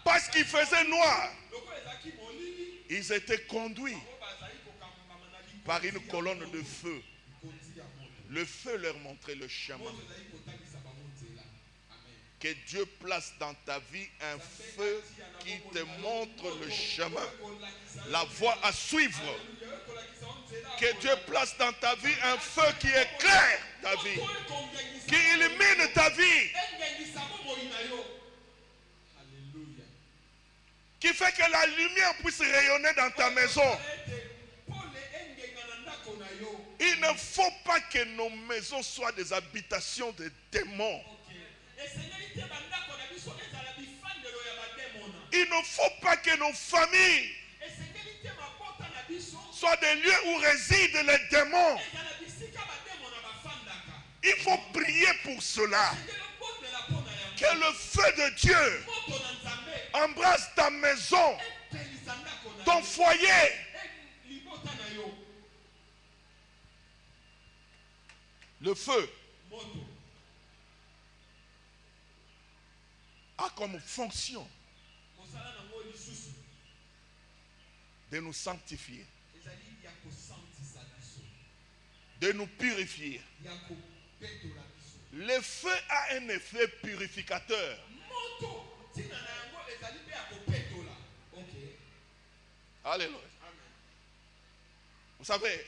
parce qu'il faisait noir, ils étaient conduits par une colonne de feu. Le feu leur montrait le chemin. Que Dieu place dans ta vie un feu qui te montre le chemin, la voie à suivre. Que Dieu place dans ta vie un feu qui éclaire ta vie, qui illumine ta vie, qui fait que la lumière puisse rayonner dans ta maison. Il ne faut pas que nos maisons soient des habitations de démons. Il ne faut pas que nos familles soient des lieux où résident les démons. Il faut prier pour cela. Que le feu de Dieu embrasse ta maison, ton foyer. Le feu a comme fonction de nous sanctifier, de nous purifier. Le feu a un effet purificateur. Alléluia. Vous savez,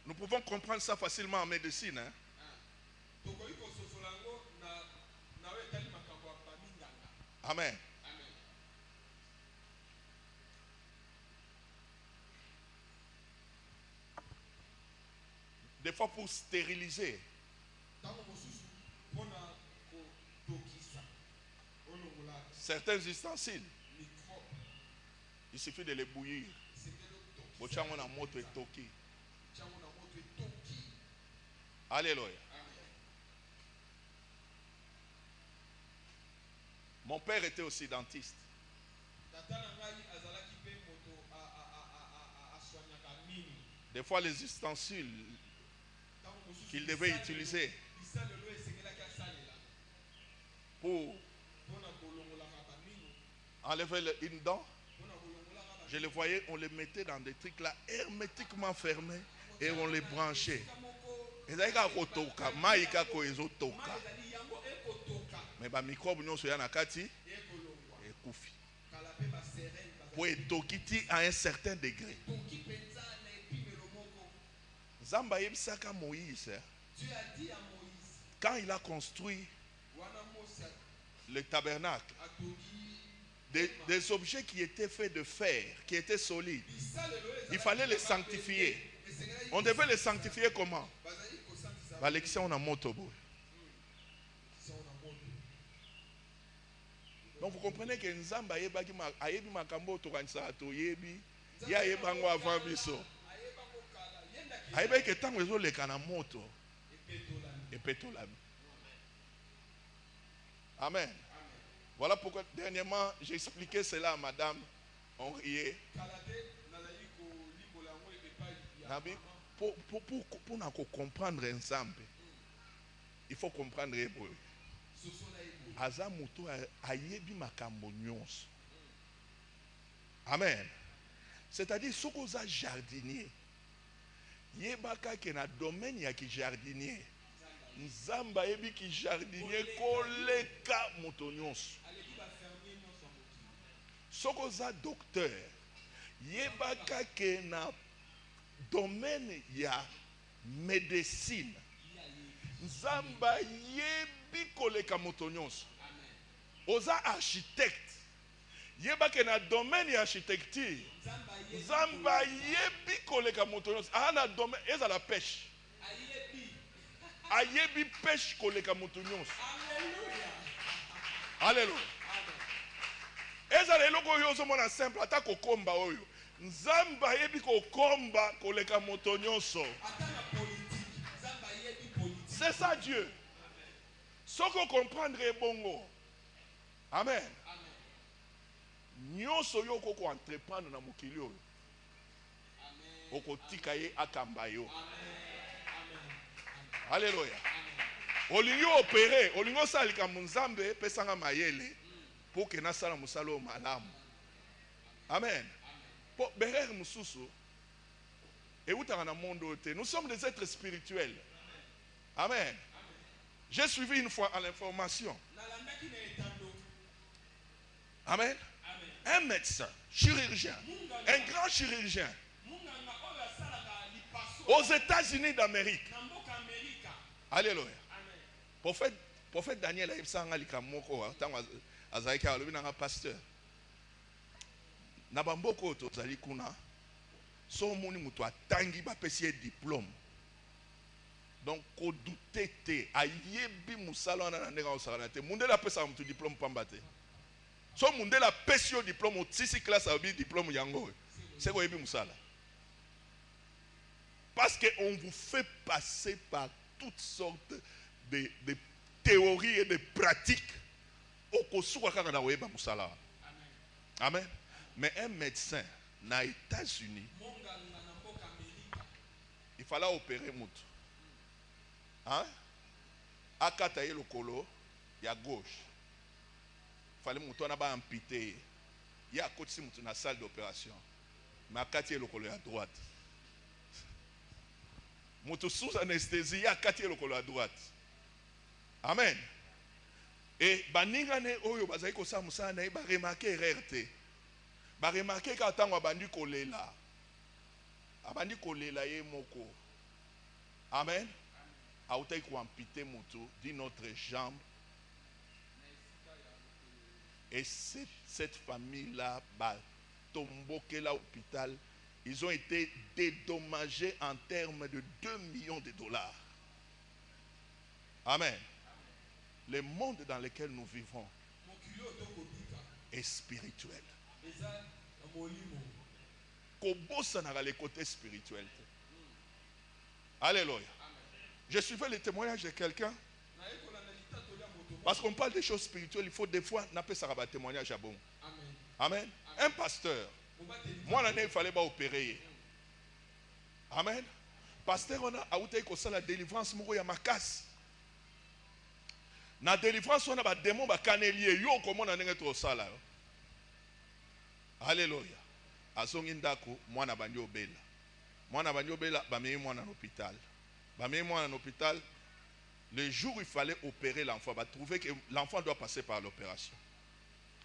nous pouvons comprendre ça facilement en médecine. Amen. Des fois pour stériliser Certains ustensiles, il suffit de les bouillir. Alléluia. Mon père était aussi dentiste. Des fois, les ustensiles qu'il devait utiliser pour enlever une dent, je les voyais, on les mettait dans des trucs là hermétiquement fermés et on les branchait. Mais les microbes non sont na kati et koufi. Pour etokiti à un certain degré. Zamba yebisaka Moïse.
Dieu a dit à Moïse,
quand il a construit le tabernacle, des objets qui étaient faits de fer, qui étaient solides, il fallait les sanctifier. On devait les sanctifier comment? Donc vous comprenez que Nzamba ayebi makambo tokanisaka toyebi ya yebango avant biso. Ayebi que tant que les kana moto epetolami. Amen. Voilà pourquoi dernièrement j'ai expliqué cela à madame. On riait. Pour comprendre ensemble, il faut comprendre hébreu. Aza muto ayebi makambo nyonso. Amen. C'est-à-dire ce qu'on a jardinier. Yebaka ke na domaine ya ki jardinier. Nzamba yebi ki jardinier koleka muto nyonso. Ce qu'on a docteur. Yebaka ke na domaine ya médecine. Nzamba yebi koleka muto nyonso. Oza architecte. Yeba ke na domaine ya architecture. Nzamba yebi koleka muto nyonso. Ana domaine eza la pêche. Ayebi pêche koleka muto nyonso. Alléluia. Eza leloko yo zo mona simple ata kokomba oyo. Nzamba yebi kokomba koleka muto nyonso. C'est ça Dieu. Ce qu'on comprendrait bongo. Amen. Nyonso yo koko entreprendre na mokili oyo. Okotika ye akamba yo. Alléluia. Olingi opérer, olingo salika munzambe pesanga mayele pour que na sala musalo malamu. Amen. Pour berer mususu et utaka na monde te. Nous sommes des êtres spirituels. Amen. J'ai suivi une fois à l'information. Amen. Un médecin, chirurgien, un grand chirurgien aux États-Unis d'Amérique. Alléluia. Prophète Daniel a dit ça à pasteur. Nabamboko tozali kuna so moni muto atangi ba pesi diplôme. Donc ko douter te ayebi musala na ndeka osala te munde la pesa mutu diplôme pambate. So munde la pesi yo diplôme au 6 classe abi diplôme yango. C'est ko yebi musala. Parce que on vous fait passer par toutes sortes de théories et de pratiques. Amen. Mais un médecin dans les États-Unis, il fallait opérer Moutou. Hein? À Kataye le colo, il y a gauche. Il fallait Moutou n'a pas amputé. Il y a à côté Moutou dans la salle d'opération. Mais à Kataye le colo à droite. Moutou sous anesthésie, il y a Kataye le colo à droite. Amen. Et baningane oyo bazali ko sa musana na ba remarquer RRT. Ba remarquer ka tango bandi kolela. Abandi kolela ye moko. Amen. Autay ko amputer moto d'une autre jambe. Et cette famille là ba tomboke là hôpital, ils ont été dédommagés en termes de 2 millions de dollars. Amen. Le monde dans lequel nous vivons est spirituel. Kobosana le côté spirituel. Alléluia. Je suivais le témoignage de quelqu'un. Parce qu'on parle des choses spirituelles, il faut des fois n'appeler ça un témoignage à bon. Amen. Un pasteur. Moi, l'année, il fallait pas opérer. Amen. Pasteur, on a outé que la délivrance, moi, il y a ma casse. Na délivrance, on a des démons, des caneliers. Yo, comment on a un ça là? Alléluia. Azongindako, moi, na banyo bela. Moi, na banyo bela, bamé moi en hôpital. Bamé moi en hôpital. Le jour où il fallait opérer l'enfant, bah, trouver que l'enfant doit passer par l'opération.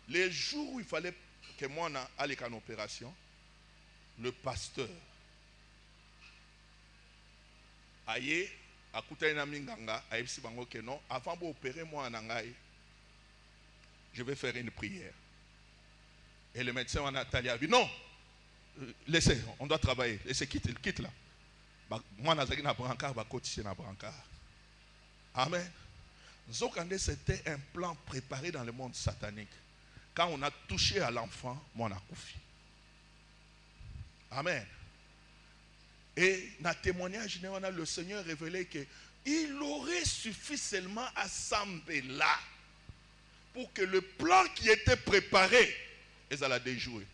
Le jour où il fallait que moi allais en opération, le pasteur aye akuta ina minganga aibsi bango que non, avant d'opérer moi en angai, je vais faire une prière. Et le médecin en Nathalie a dit non, laissez, on doit travailler, laissez, quitte là. Moi nazaki na brancard, ba cotiser na brancard. Amen. Zokande, c'était un plan préparé dans le monde satanique. Quand on a touché à l'enfant, on a koufi. Amen. Et dans le témoignage, le Seigneur révélé qu'il aurait suffi seulement à s'embêter là pour que le plan qui était préparé, ils allaient déjouer.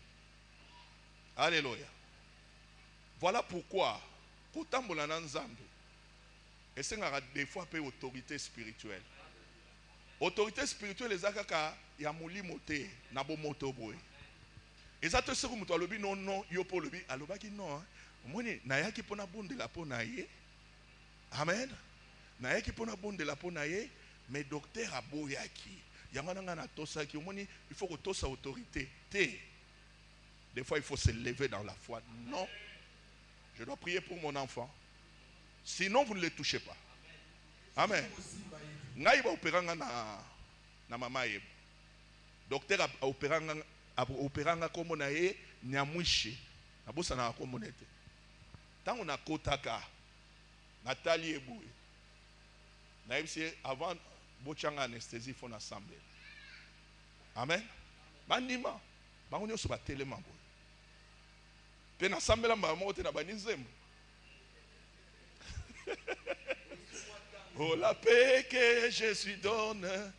Alléluia. Voilà pourquoi, pourtant, on a et c'est des fois peu autorité spirituelle. Autorité spirituelle, les akaka ya muli moté na bo moto boy. Et ça te sert comme toi lobi non yo pour lobi alobaki non. Moni na yaki pona bonde la pona ye. Amen. Na yaki pona bonde la pona ye, mais docteur aboyaki. Yangana na tosa ki moni il faut que tosa autorité. Des fois il faut se lever dans la foi. Non. Je dois prier pour mon enfant. Sinon, vous ne les touchez pas. Amen. Ngai ba opéranga na mama ye. Docteur a opéranga comme na ye nyamwishi. Na bosa na ko monete. Tant on a kotaka Nathalie Eboué. Na yebisi avant bochanga anesthésie faut assembler. Amen. Bandima ba onyo so ba telema boy. Pe na sambela ba mote na banizembo. Oh, la paix que Jésus donne,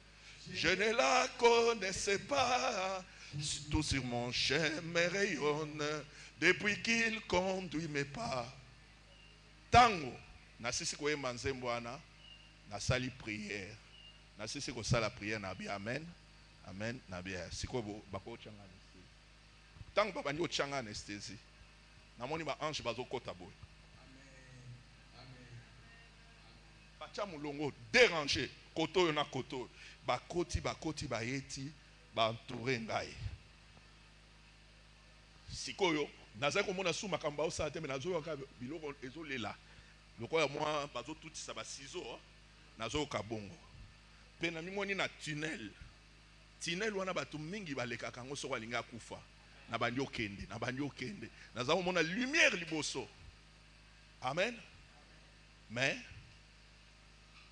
je ne la connaissais pas. Tout sur mon chemin rayonne depuis qu'il conduit mes pas. Tango, na sisi ko yemba nzembo ana, na sali prière. Na sisi ko sala prière na bi amen. Amen na bi. Siko bako changa anesthésie. Tango baba nyo changa anesthésie. Na moni ba ange bazo kota boy. Bacha mulongo déranger koto yona koto bakoti bayeti ba entouré ngai sikoyo naza ko mona suma kamba osa te me nazo ka biloko ezolela lokola moi bazo tutisa ba ciseaux nazo ka bongo pe na mimoni na tunnel wana batu mingi baleka kango so kwalinga kufa na bandio kende naza ko mona lumière liboso. Amen. Mais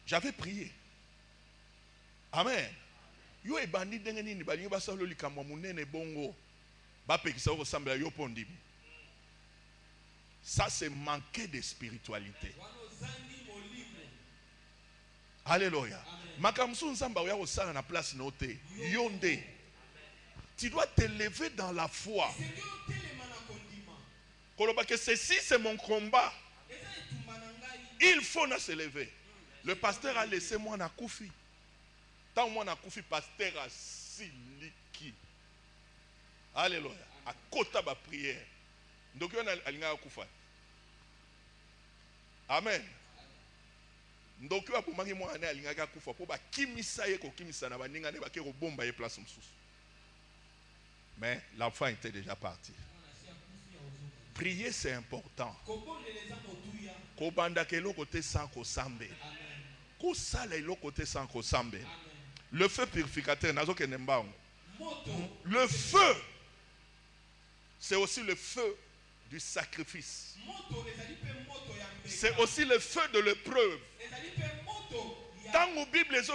j'avais prié. Amen. Yo ebandi ndenge nini balingi basalo likamwa munene bongo. Ba pekisa ko sambela yo pondibi. Ça c'est manquer de spiritualité. Alléluia. Makamsu nzamba ya ko sala na place note. Yonde. Tu dois te lever dans la foi. Koloba que ceci c'est mon combat. Il faut se lever. Le pasteur a laissé moi na koufi. Tant moi na koufi, pasteur a siliki. Alléluia. A kota ba prière. Donc on a alinga koufa. Amen. Donc on a bomaki moi na alinga koufa pour ba kimisa ye ko kimisa na baninga ne ba ke ko bomba ye place msusu. Mais l'enfant était déjà parti. Prier c'est important. Kobanda ke lo côté sans ko sambe. Le feu purificateur, le feu, c'est aussi le feu du sacrifice. C'est aussi le feu de l'épreuve. Tant que Bible est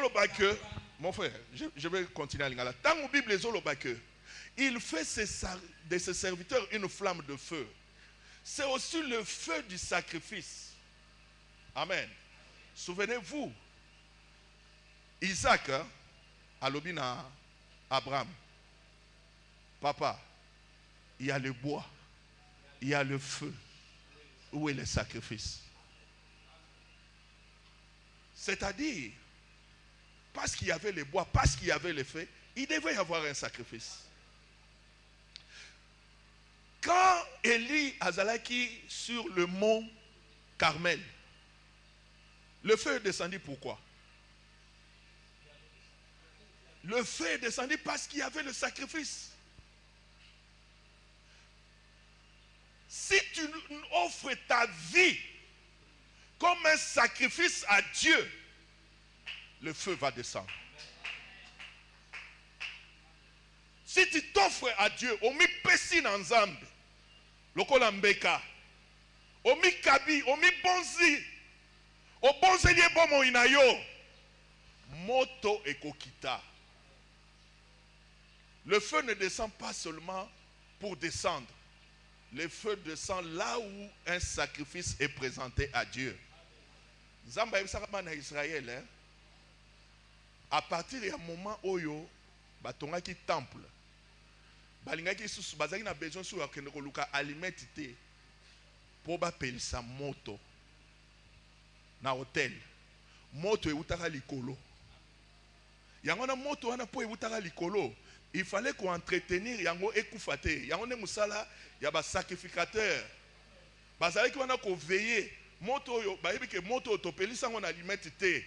mon frère, je vais continuer à lingala. Tant que Bible est il fait de ses serviteurs une flamme de feu. C'est aussi le feu du sacrifice. Amen. Souvenez-vous, Isaac a l'obina Abraham. Papa, il y a le bois, il y a le feu. Où est le sacrifice? C'est-à-dire, parce qu'il y avait le bois, parce qu'il y avait le feu, il devait y avoir un sacrifice. Quand Élie Azalaki sur le mont Carmel, le feu est descendu pourquoi? Le feu est descendu parce qu'il y avait le sacrifice. Si tu offres ta vie comme un sacrifice à Dieu, le feu va descendre. Si tu t'offres à Dieu, omi pesi na nzambe, lokola mbeka, omi kabi, omi bonzi, obonzeli bomo inayo, moto ekokita. Le feu ne descend pas seulement pour descendre. Le feu descend là où un sacrifice est présenté à Dieu. Zamba na Israël, à partir du moment où yo batongaki temple, balingaki susu bazaki na besoin sur akende koluka alimenti pour ba pelisa moto na hotel. Moto eutaka likolo. Yango na moto wana po eutaka likolo. Il fallait qu'on entretenir yango ekufate. Yango ne musala ya ba sacrificateur. Bazali ki wana ko veiller moto yo ba yebi ke moto to pelisa ngo na alimenti te.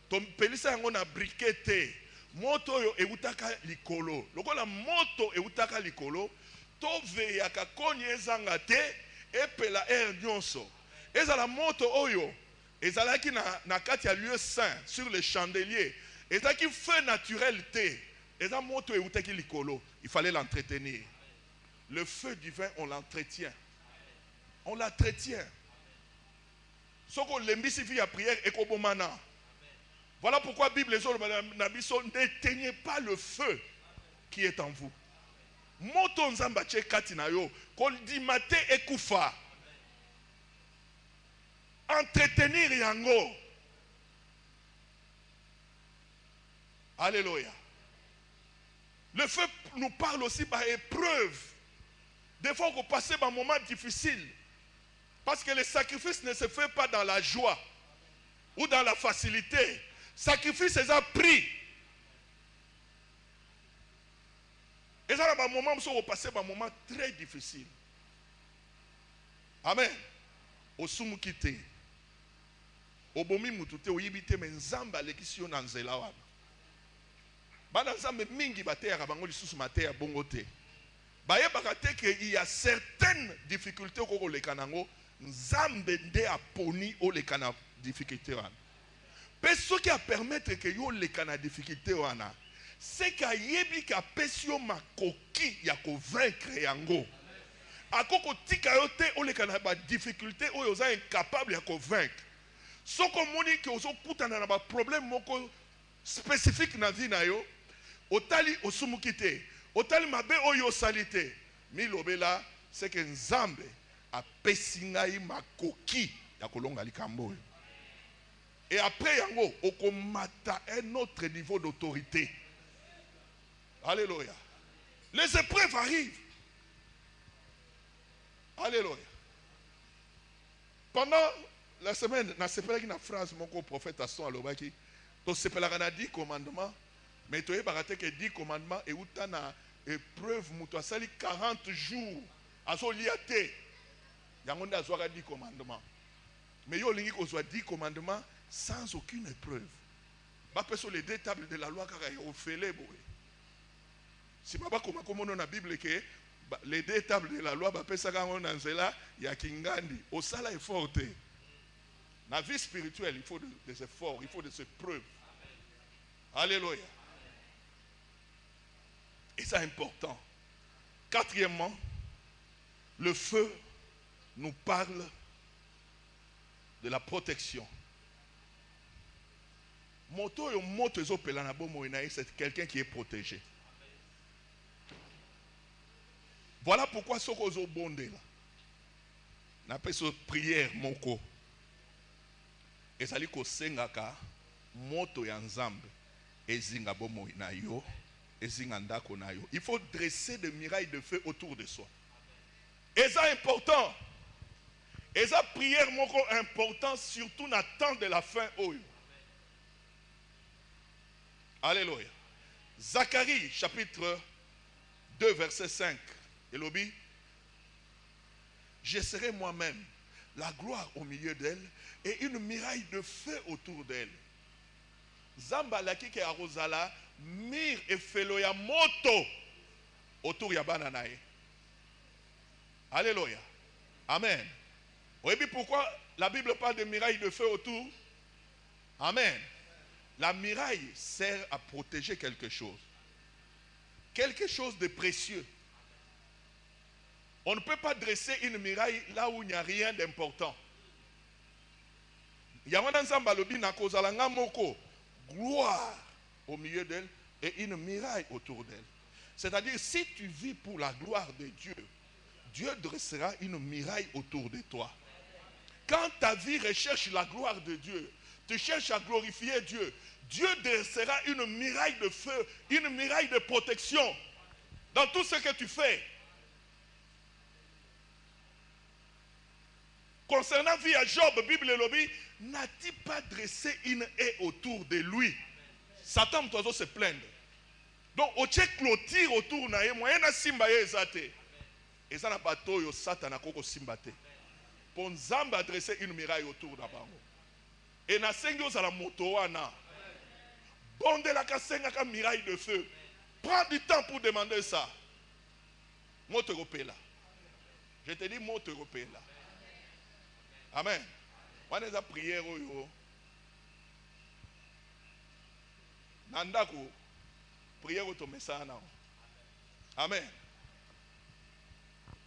To pelisa yango na briquet te. Moto yo eutaka likolo. Lokola moto eutaka likolo, to veiller ka konye ezanga te epela nyonso. Ezala moto oyo ezalaki na kati ya lieu saint sur le chandelier. Ezalaki feu naturel te. Il fallait l'entretenir. Le feu divin, on l'entretient. On l'entretient. Ce qu'on l'embissifie à prière et qu'on mana. Voilà pourquoi la Bible n'éteignez pas le feu qui est en vous. Moto nzambache katinayo, kol di mate ekufa. Entretenir yango. Alléluia. Le feu nous parle aussi par épreuve. Des fois, on passe par un moment difficile. Parce que le sacrifice ne se fait pas dans la joie ou dans la facilité. Sacrifice, c'est un prix. Et ça, dans un moment où on passe par un moment très difficile. Amen. Au sumukite. Au bomi mutute, au yibite, mais nzamba lekisio nanzela wana. Il y a certaines difficultés au Lekanango, Nzambe nde a poni au Lekana difficulté wana. Mais ce qui a permettre que yo Lekana difficulté wana, c'est qu'il y a pesio makoki ya ko vaincre yango. Akoko tika yote au Lekana ba difficulté o yoza incapable ya ko vaincre. Soko moni ke ozo kutana na ba problème moko spécifique na vie na yo. Otali osumukite, otali mabe oyo salite. Milobela, c'est que Nzambe a pesingai makoki ya kolonga likambo. Et après yango, okomata un autre niveau d'autorité. Alléluia. Les épreuves arrivent. Alléluia. Pendant la semaine, na sepela ki na phrase moko prophète Aston alobaki, to sepela kana 10 commandements. Mais tu as dit que 10 commandements et où tu as épreuve, tu as 40 jours à soliate. Il y a 10 commandements. Mais il y a 10 commandements sans aucune épreuve. Parce que les deux tables de la loi, ont fait les bois. Si pas comme on a la Bible, que les deux tables de la loi, il y a Kingandi. Au sala est fort. Dans la vie spirituelle, il faut des efforts, il faut des épreuves. Alléluia. Et c'est important. Quatrièmement, le feu nous parle de la protection. Moto yo moto ezopela na bomo inaye, c'est quelqu'un qui est protégé. Voilà pourquoi ce qu'on a bondé là. Na peso prière moko. Ezali ko sengaka moto ya nzambe ezinga bomo na yo, ezinga ndako na yo. Il faut dresser des murailles de feu autour de soi. Et ça important. Et ça prière moko important surtout na temps de la fin oyo. Alléluia. Zacharie chapitre 2 verset 5. Et l'obi, je serai moi-même la gloire au milieu d'elle et une muraille de feu autour d'elle. Zamba laki ke arozala mir et felo ya moto autour ya bananae. Alléluia. Amen. Oui, puis pourquoi la Bible parle de muraille de feu autour? Amen. La muraille sert à protéger quelque chose. Quelque chose de précieux. On ne peut pas dresser une muraille là où il n'y a rien d'important. Gloire au milieu d'elle et une muraille autour d'elle. C'est-à-dire, si tu vis pour la gloire de Dieu, Dieu dressera une muraille autour de toi. Quand ta vie recherche la gloire de Dieu, tu cherches à glorifier Dieu, Dieu dressera une muraille de feu, une muraille de protection dans tout ce que tu fais. Concernant vie à Job, Bible et lobby, n'a-t-il pas dressé une haie autour de lui? Satan doit se plaindre. Donc, au tchèque clôture autour na ye, moyen na simba ye ezate. Et ça n'a pas toyo Satan na koko simbate. Pour Nzamba dresser une muraille autour d'Abango. Et na sengyo za la moto wana. Bonde la kasenga ka muraille de feu. Prends du temps pour demander ça. Moto européen là. Je te dis moto européen là. Amen. On est à prière yo. Nandako prière automesana. Amen.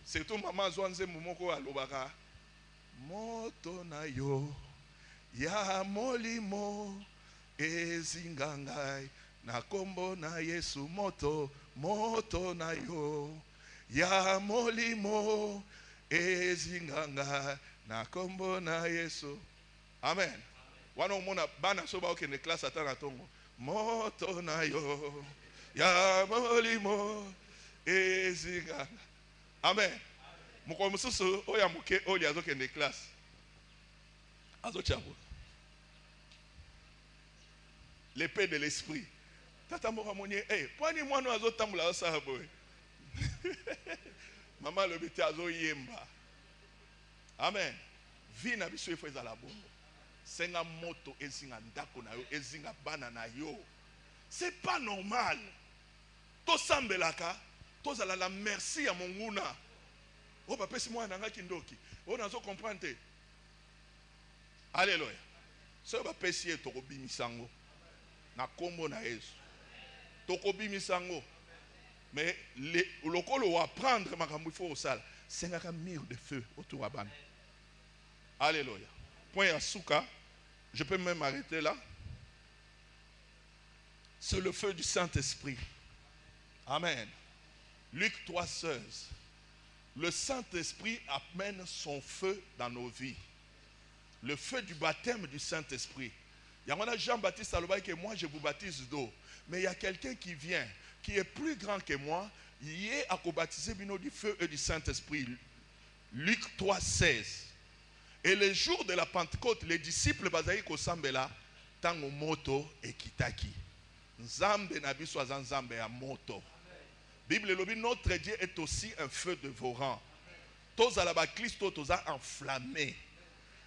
C'est tout maman Zwanze Momoko alobaka. Moto na yo ya molimo ezingangai na kombo na Yesu moto na yo ya molimo ezingangai na kombo na Yesu. Amen. Wana umona bana soba okende class atana tongo. Moto na yo ya molimo ezingangai. Amen. Moko mususu oya muke oli azokende class. Azochabo. L'épée de l'esprit. Tata moko monye, pwani mwana azotambula osahabo. Maman le bete azoyemba. Amen. Vie na biso ifo ezala bongo. Senga moto ezinga ndako na yo, ezinga bana na yo. C'est pas normal. To sambelaka, to zala la merci à monguna. Oh papa si moi nanga kindoki. Oh nazo comprendre. Alléluia. So papa si tokobi misango. Na kombo na Yesu. Tokobi misango. Mais le lokolo wa prendre makambo ifo osala. Senga ka mur de feu autour à ban. Alléluia. Point à Souka. Je peux même m'arrêter là. C'est le feu du Saint-Esprit. Amen. Luc 3,16. Le Saint-Esprit amène son feu dans nos vies. Le feu du baptême du Saint-Esprit. Il y a Jean-Baptiste Alobaï que moi je vous baptise d'eau. Mais il y a quelqu'un qui vient, qui est plus grand que moi. Il est à baptiser du feu et du Saint-Esprit. Luc 3,16. Et le jour de la Pentecôte, les disciples bazaï kosambela tango moto et kitaki. Nzambe nabi soazan nzambe ya moto. Bible lobi notre Dieu est aussi un feu dévorant. Tous à la bas Christ tous a enflammé.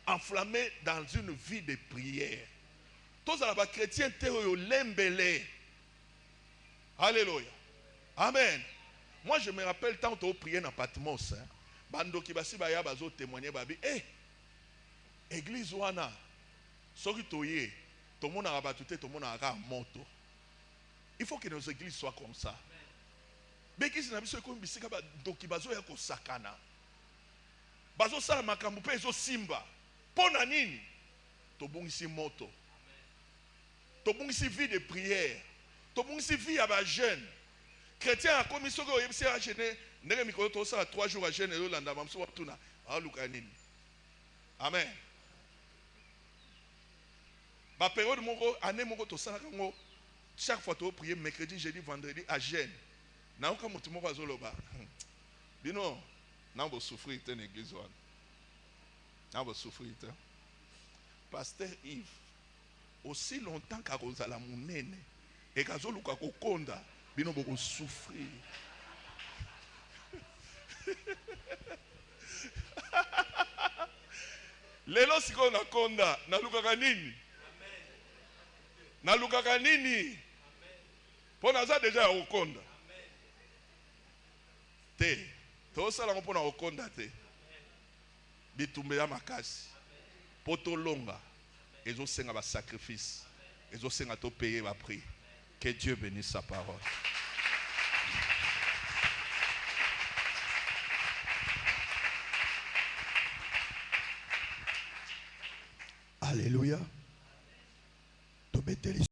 Enflammé dans une vie de prière. Tous à la bas chrétien théo lembele. Alléluia. Amen. Moi je me rappelle tant au prier dans Patmos. Bando ki basi baya bazo témoigner babi église wana soki toye tout le monde a battu tout le monde a moto. Il faut que nos églises soient comme ça. Bekisi na biso ko mbisika ba doki bazo ya ko sakana. Bazo sala makambo pe zo simba. Pona nini? To bongisi moto. Tout le monde ici vie de prière. Tout le monde ici vie à la jeûne. Chrétien a commis ce que c'est à jeûner. N'est-ce pas que ça 3 jours à jeûner et l'anda même soit tout na. Ah lukanini. Amen. Ba période moko année moko to sala kango. Chaque fois tu prier mercredi, jeudi, vendredi à jeûne. Na oka mutu moko azoloba. Bino na bo souffrir ten église wan. Na bo souffrir ten. Pasteur Yves, aussi longtemps qu'à kozala munene et kazoluka kokonda, bino boko souffrir. Lelo siko na konda, na lukaka nini? Na lukaka nini? Pona za déjà ya kokonda. Te, to sala mpona kokonda te. Bitumbe ya makasi. Poto longa. Ezo senga ba sacrifice. Ezo senga to payer ba prix. Que Dieu bénisse sa parole.
Alléluia.